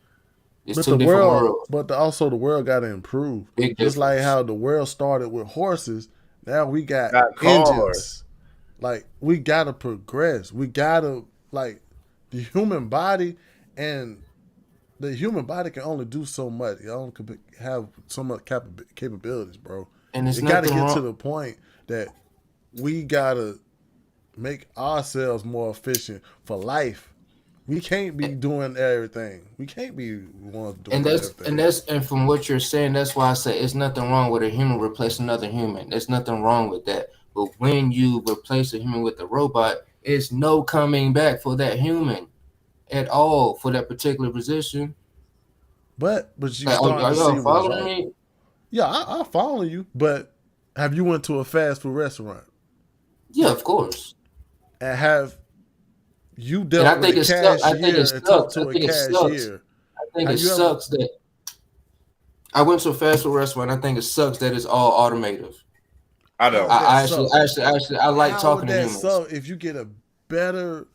It's but two different worlds. But also the world got to improve. Just like how the world started with horses, now we got engines. Like, we got to progress. We got to, like, the human body can only do so much. It only can have so much capabilities, bro. And it's got to get to the point that we got to make ourselves more efficient for life. We can't be doing everything. We can't be one doing everything. And from what you're saying, that's why I say it's nothing wrong with a human replacing another human. There's nothing wrong with that. But when you replace a human with a robot, it's no coming back for that human at all for that particular position. But you start to see following me? Yeah, I follow you. But have you went to a fast food restaurant? Yeah, of course. And have you dealt with a cashier and talked to a cashier? I think it sucks that I went to a fast food restaurant. I think it sucks that it's all automated. I don't. I like talking to humans. So if you get a better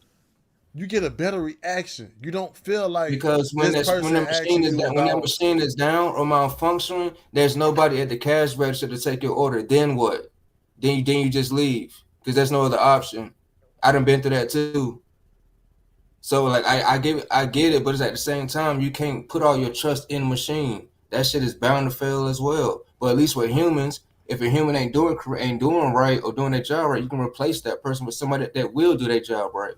reaction, you don't feel like because when that machine is down or malfunctioning, there's nobody at the cash register to take your order. Then what? Then you just leave because there's no other option. I done been through that too. So like I get it, but it's at the same time you can't put all your trust in a machine. That shit is bound to fail as well. But at least with humans, if a human ain't doing right or doing their job right, you can replace that person with somebody that will do their job right.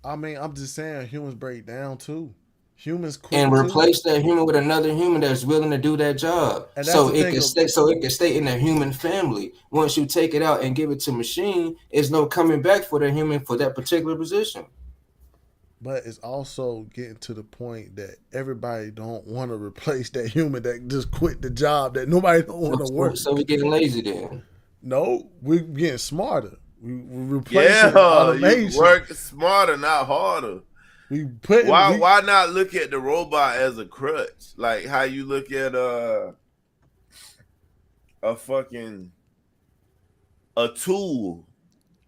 I mean, I'm just saying humans break down too. Humans quit And too. replace that human with another human that's willing to do that job. And that's So the it thing can stay. So it can stay in the human family. Once you take it out and give it to machine, there's no coming back for the human for that particular position. But it's also getting to the point that everybody don't want to replace that human that just quit the job that nobody don't want to work. So we getting lazy then. No, we're getting smarter. We replacing automation. You work smarter, not harder. Why not look at the robot as a crutch? Like how you look at a tool.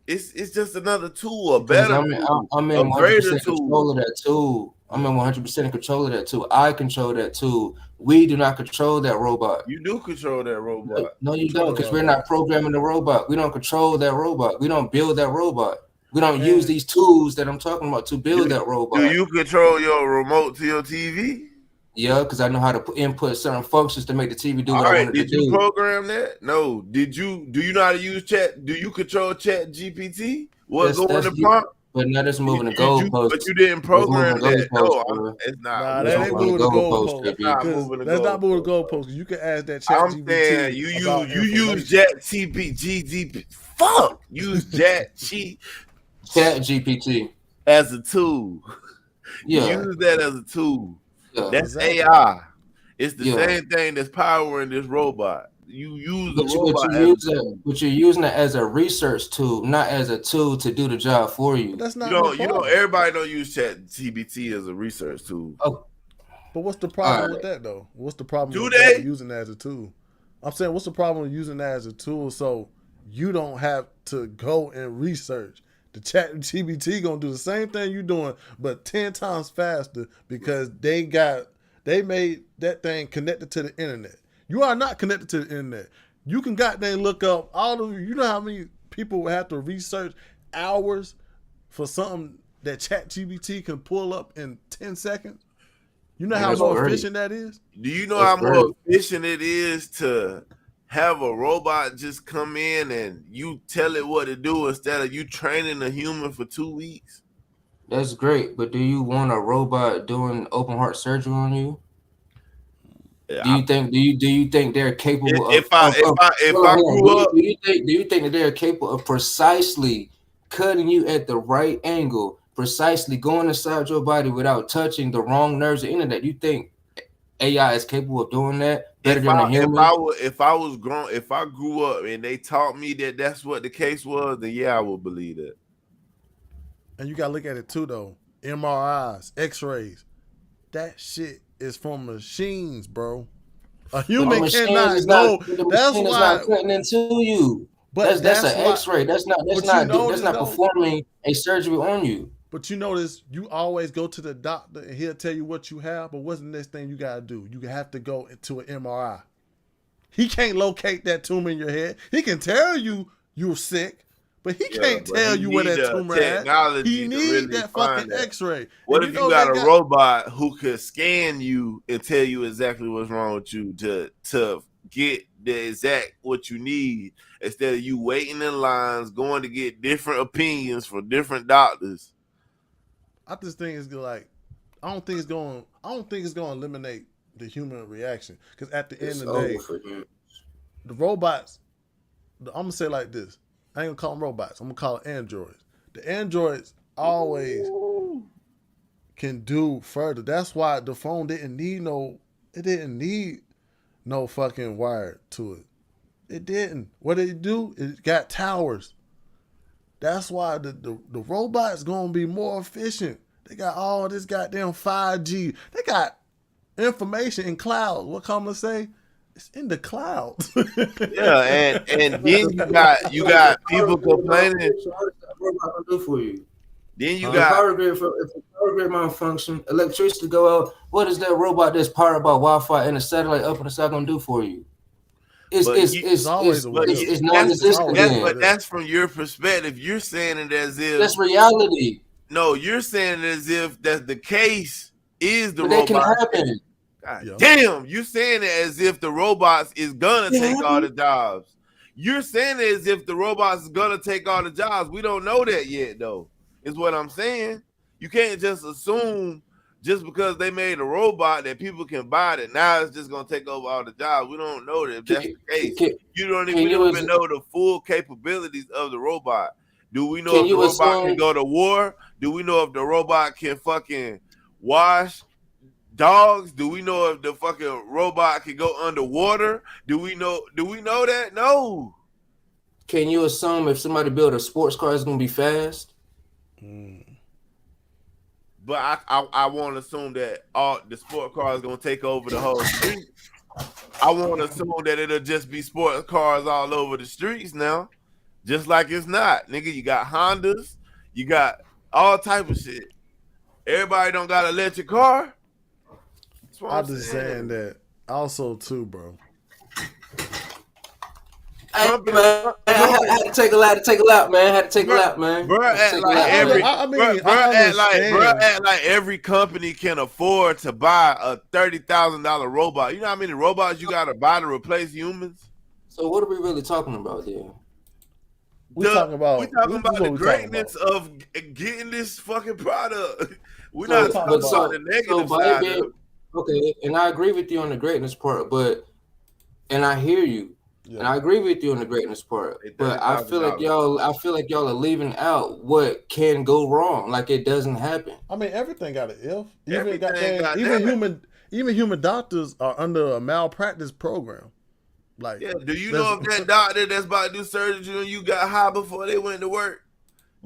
It's just another tool, a better tool, I'm in 100% control of that tool. I'm in 100% control of that tool. I control that tool. We do not control that robot. You do control that robot. No, you don't, because we're not programming the robot. We don't control that robot. We don't build that robot. We don't use these tools that I'm talking about to build that robot. Do you control your remote to your TV? Yeah, because I know how to input certain functions to make the TV do what I wanted to do. Did you program that? No. Do you know how to use chat? Do you control Chat GPT? What's going to prompt? But now that's moving the goalposts. But you didn't program that. No, it's not. Nah, that ain't moving the goalposts. That's not moving the goalposts. You can ask that Chat GPT. I'm saying you use Chat GPT. Fuck. Use Chat GPT as a tool. Yeah. Use that as a tool. Yeah, that's AI. It's the same thing that's powering this robot. You use the robot, but you're using it as a research tool, not as a tool to do the job for you. But that's not. You know, everybody don't use Chat GPT as a research tool. Oh. But what's the problem with that though? What's the problem with using that as a tool? I'm saying, what's the problem with using that as a tool so you don't have to go and research? The Chat GPT gonna do the same thing you're doing, but 10 times faster because they made that thing connected to the internet. You are not connected to the internet. You can goddamn look up you know how many people have to research hours for something that Chat GPT can pull up in 10 seconds? You know how more efficient that is? Do you know how more efficient it is to have a robot just come in and you tell it what to do instead of you training a human for 2 weeks? That's great, but do you want a robot doing open heart surgery on you? Do you think they're capable if I grew up, do you think that they're capable of precisely cutting you at the right angle, precisely going inside your body without touching the wrong nerves or internet? You think AI is capable of doing that better than a human? If I grew up and they taught me that that's what the case was, then yeah, I would believe it. And you gotta look at it too, though. MRIs, X-rays, that shit is from machines, bro. A human cannot know. That's why not cutting into you. But that's an X-ray. That's not performing a surgery on you. But you notice you always go to the doctor and he'll tell you what you have, but what's the next thing you gotta do? You have to go into an MRI. He can't locate that tumor in your head. He can tell you you're sick, but he can't tell you where that tumor is. He needs that fucking X-ray. What if you got a robot who could scan you and tell you exactly what's wrong with you to get the exact what you need instead of you waiting in lines, going to get different opinions from different doctors? I just think it's like I don't think it's going to eliminate the human reaction, because at the end of the day, the robots. I'm gonna say it like this. I ain't gonna call them robots. I'm gonna call it androids. The androids always can do further. That's why the phone didn't need no fucking wire to it. It didn't. What did it do? It got towers. That's why the robot's gonna be more efficient. They got all this goddamn 5G. They got information in clouds. What come to say? It's in the clouds. Yeah, and then you got people complaining. Then you got power grid. If the power grid malfunction, electricity go out. What is that robot that's powered by Wi-Fi and a satellite up in the sky gonna do for you? It's non-existent. But that's from your perspective. You're saying it as if that's reality. No, you're saying it as if that's the case is the But robot. that can happen. God damn, you're saying it as if the robots is gonna take all the jobs. You're saying it as if the robots is gonna take all the jobs. We don't know that yet, though. Is what I'm saying. You can't just assume just because they made a robot that people can buy it, now it's just gonna take over all the jobs. We don't know that if that's the case. We don't even know the full capabilities of the robot. Do we know if the robot can go to war? Do we know if the robot can fucking wash dogs? Do we know if the fucking robot can go underwater? Do we know that? No. Can you assume if somebody build a sports car, it's gonna be fast? But I want to assume that all the sport cars gonna take over the whole street. I want to assume that it'll just be sports cars all over the streets now, just like it's not, nigga. You got Hondas, you got all type of shit. Everybody don't got an electric car. I'm just saying that also too, bro. I had to take a lap, man. Bro, act like every company can afford to buy a $30,000 robot. You know how many robots you got to buy to replace humans? So what are we really talking about there? We're talking about the greatness of getting this fucking product. We're not talking about the negative side of it. Okay, and I agree with you on the greatness part, and I hear you. Yeah. And I agree with you on the greatness part, but I feel like y'all are leaving out what can go wrong. Like it doesn't happen. I mean, everything got an if. Even human doctors are under a malpractice program. Like, yeah, do you know if that doctor that's about to do surgery and you got high before they went to work?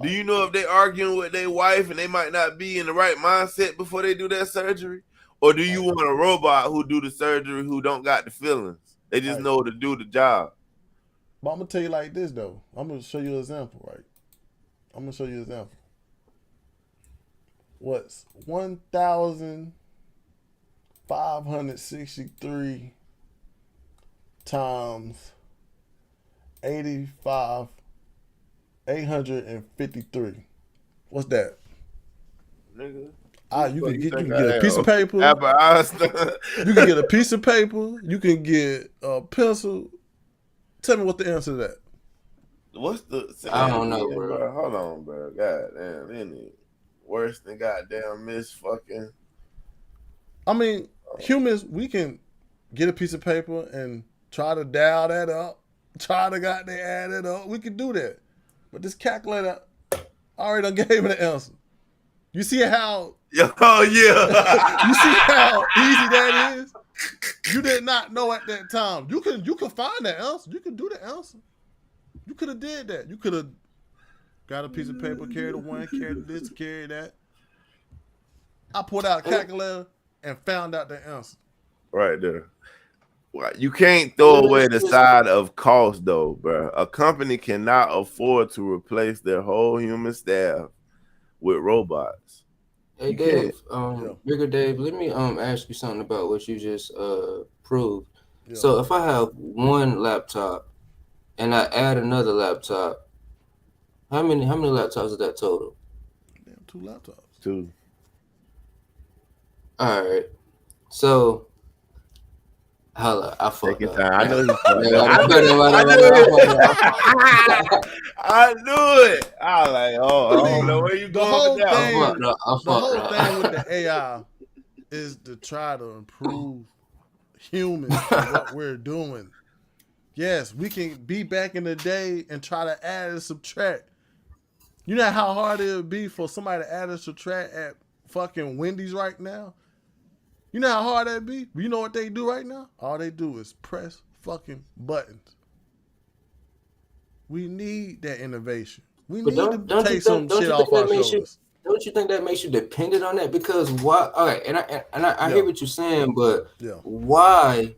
Do you know if they arguing with their wife and they might not be in the right mindset before they do that surgery? Or do you want a robot who do the surgery who don't got the feelings? They just know to do the job. But I'm going to tell you like this, though. I'm going to show you an example, right? I'm going to show you an example. What's 1,563 times 853? What's that? Nigga. You can get a piece of paper. You can get a piece of paper. You can get a pencil. Tell me what the answer to that. What's the? I don't know, bro. Hold on, bro. God damn, any worse than goddamn miss fucking. I mean, humans, we can get a piece of paper and try to dial that up. Try to add it up. We can do that. But this calculator already done gave me the answer. You see how? Oh yeah. You see how easy that is? You did not know at that time. You can find that answer. You can do the answer. You could have did that. You could have got a piece of paper, carried the one, carried this, carried that. I pulled out a calculator and found out the answer. Right there. You can't throw away the side of cost, though, bro. A company cannot afford to replace their whole human staff with robots. Hey, Dave, Bigger Dave, let me ask you something about what you just proved. Yeah. So if I have one laptop and I add another laptop, how many laptops is that total? Damn, 2 laptops. 2. All right. So Holla, I fucked up. I know you fucked up. I knew it. I was like, I don't know where you going with that. The whole thing with the AI is to try to improve humans and what we're doing. Yes, we can be back in the day and try to add and subtract. You know how hard it would be for somebody to add and subtract at fucking Wendy's right now? You know how hard that'd be? You know what they do right now? All they do is press fucking buttons. We need that innovation. We need to take some shit off our shoulders. Don't you think that makes you dependent on that? Because why? All right, and I hear what you're saying, but why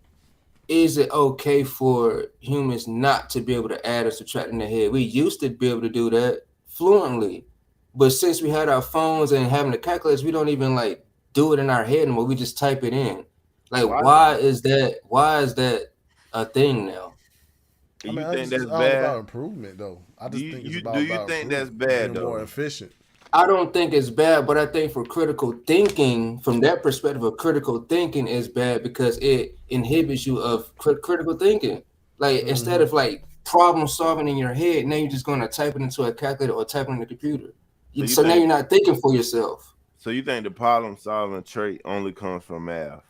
is it okay for humans not to be able to add or subtract in their head? We used to be able to do that fluently, but since we had our phones and having the calculators, we don't even do it in our head anymore. We just type it in. Why is that a thing now. I mean, You think it's that's just all about bad? improvement, though. I Do just think it's you about think that's improvement, bad being more though? efficient. I don't think it's bad, but I think for critical thinking, from that perspective of critical thinking is bad because it inhibits you of critical thinking. Like instead of like problem solving in your head, now you're just going to type it into a calculator or type it in the computer. So now you're not thinking for yourself. So you think the problem solving trait only comes from math?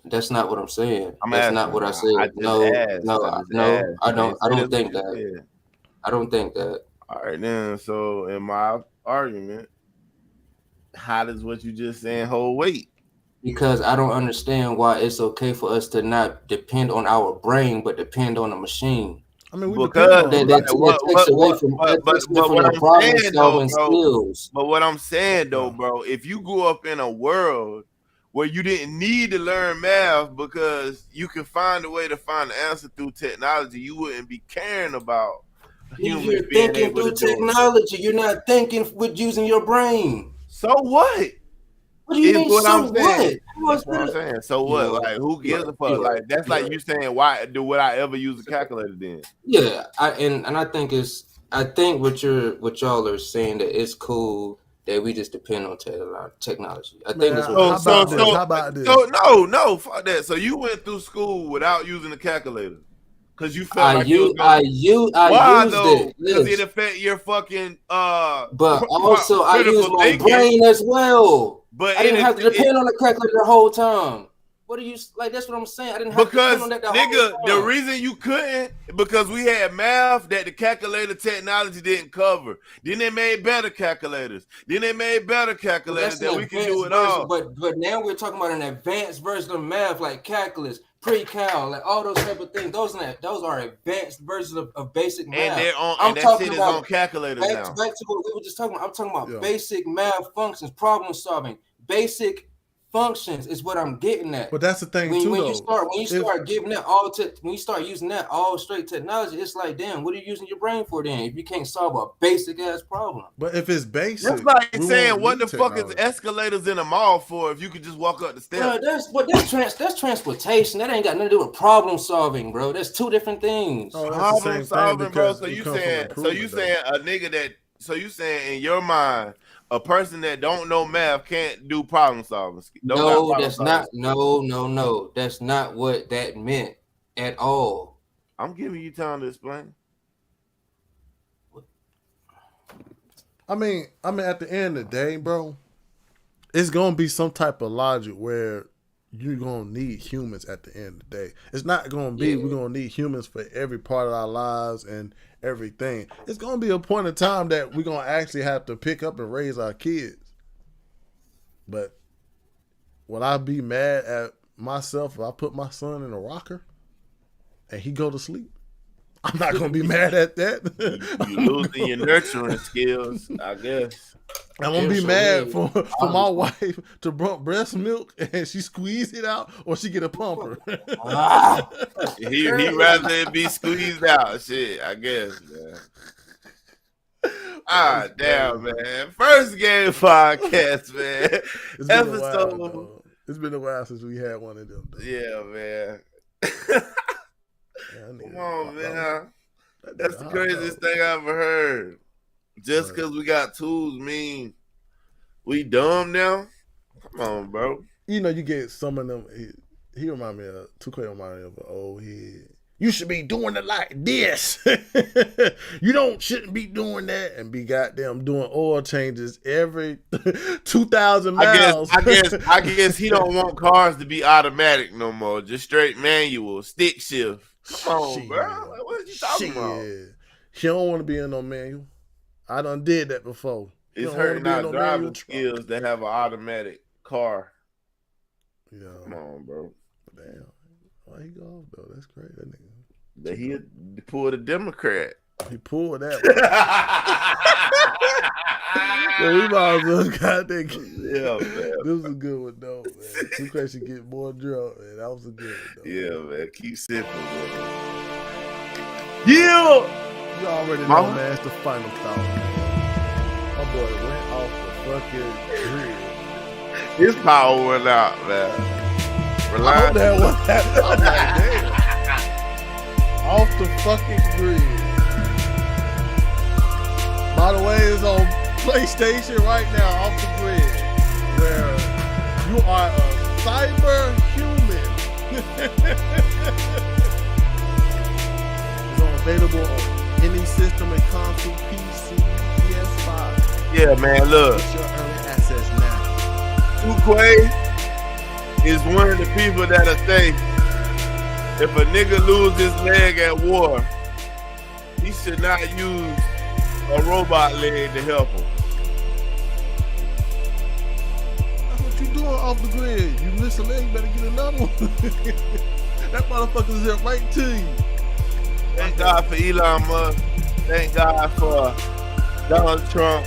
That's not what I'm saying. I'm That's asking. not what I I said. just No, asked. no, I You don't. I say don't that's what think you that. said. I don't think that. All right, then. So in my argument, how does what you just saying hold weight? Because I don't understand why it's okay for us to not depend on our brain, but depend on a machine. I mean, we Because depend on that takes away from what your I'm problem saying though, solving bro. skills. But what I'm saying though, bro, if you grew up in a world where you didn't need to learn math because you can find a way to find the answer through technology, you wouldn't be caring about humans You're being thinking able to through do it. technology. You're not thinking with using your brain. So what? What do you mean? What So I'm saying. what? That's what I'm saying. So what? Like, who gives a fuck? Like, that's like you saying, why would I ever use a calculator then? Yeah, and I think what y'all are saying that it's cool that we just depend on technology. I think that's what how about this? So no, fuck that. So you went through school without using a calculator because you felt like you was I used it. Because Yes. it affect your fucking But also I critical use my thinking. brain as well. But I didn't have to depend on the calculator the whole time. What do you like? That's what I'm saying. I didn't have to depend on that the whole nigga, time. the reason you couldn't because we had math that the calculator technology didn't cover. Then they made better calculators. Then they made better calculators that we can do it all. But now we're talking about an advanced version of math, like calculus, pre-cal, like all those type of things. Those are advanced versions of basic math. And they're on. I'm And that talking shit is about on calculators back now. to what we were just talking about. I'm talking about basic math functions, problem solving, basic functions is what I'm getting at. But that's the thing when too, you though. start giving that when you start using that all straight technology, it's like, damn, what are you using your brain for then? If you can't solve a basic ass problem. But if it's basic, that's like saying what the fuck is escalators in a mall for if you could just walk up the steps? That's transportation. That ain't got nothing to do with problem solving, bro. That's two different things. Problem solving, bro. So you saying a nigga that? So you saying in your mind, a person that don't know math can't do problem solving? No, that's not. No. That's not what that meant at all. I'm giving you time to explain. I mean, at the end of the day, bro, it's gonna be some type of logic where you're gonna need humans at the end of the day. It's not gonna be we're gonna need humans for every part of our lives and everything. It's gonna be a point in time that we're gonna actually have to pick up and raise our kids. But will I be mad at myself if I put my son in a rocker and he go to sleep? I'm not gonna be mad at that. You losing your nurturing skills, I guess. I'm gonna be mad for my wife to brought breast milk and she squeeze it out or she get a pumper. He rather it be squeezed out. Shit, I guess, man. Damn, man. First game podcast, man. It's been a while since we had one of them. Though. Yeah, man. Come on, man. That's the craziest thing I ever heard. Just because we got tools mean we dumb now? Come on, bro. You know, you get some of them. He remind me of Tukwe remind me of an old head. You should be doing it like this. You shouldn't be doing that and be goddamn doing oil changes every 2,000 miles. I guess he don't want cars to be automatic no more. Just straight manual, stick shift. Come on, bro. What are you talking about? He don't want to be in no manual. I done did that before. It's hurting our driving skills to have an automatic car. Yeah. Come on, bro. Damn. Why he go off though? That's crazy. That nigga. That he pulled a Democrat. He pulled that one. So we might as well got that. Yeah, man. This was a good one though, man. Too crazy get more drunk, man. That was a good one though. Yeah, man. Keep sipping, man. Yeah. You already know, man. It's the final thought. My boy went off the fucking grid. His power went out, man. I hope that was that. I'm like, damn. Off the fucking grid. By the way, it's on PlayStation right now, off the grid, where you are a cyber human. It's available on any system and console, PC, PS5. Yeah, man, look. Get your early access now. Fuquay is one of the people that'll say, if a nigga lose his leg at war, he should not use a robot leg to help him. That's what you doing off the grid. You miss a leg, you better get another one. That motherfucker's there right to you. Thank God for Elon Musk. Thank God for Donald Trump.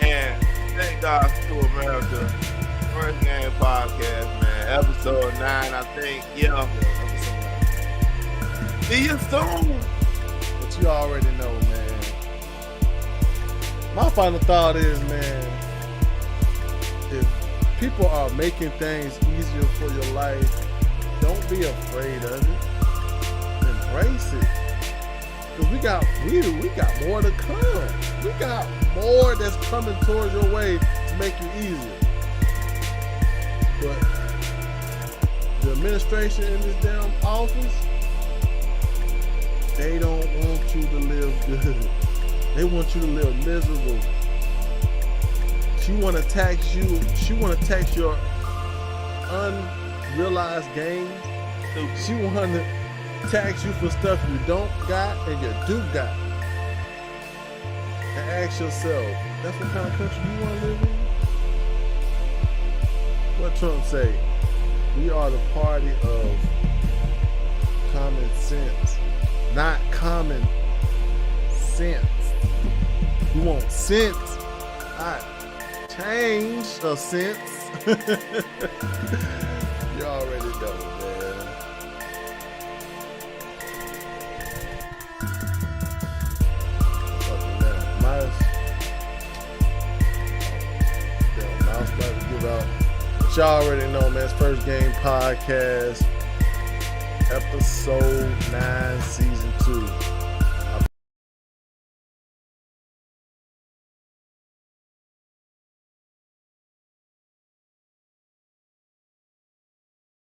And thank God to America. First Game Podcast, man. Episode 9, I think. Yeah. See you soon. But you already know, man. My final thought is, man, if people are making things easier for your life, don't be afraid of it. Embrace it. Because we got more to come. We got more that's coming towards your way to make you easier. But the administration in this damn office, they don't want you to live good. They want you to live miserable. She want to tax you. She want to tax your unrealized gains. She want to tax you for stuff you don't got and you do got. And ask yourself, that's what kind of country you want to live in? What Trump say? We are the party of common sense, not common sense. You want sense, not change of sense. You already know, man. Fucking mouse about to give out. But y'all already know, man. It's First Game Podcast, episode 9.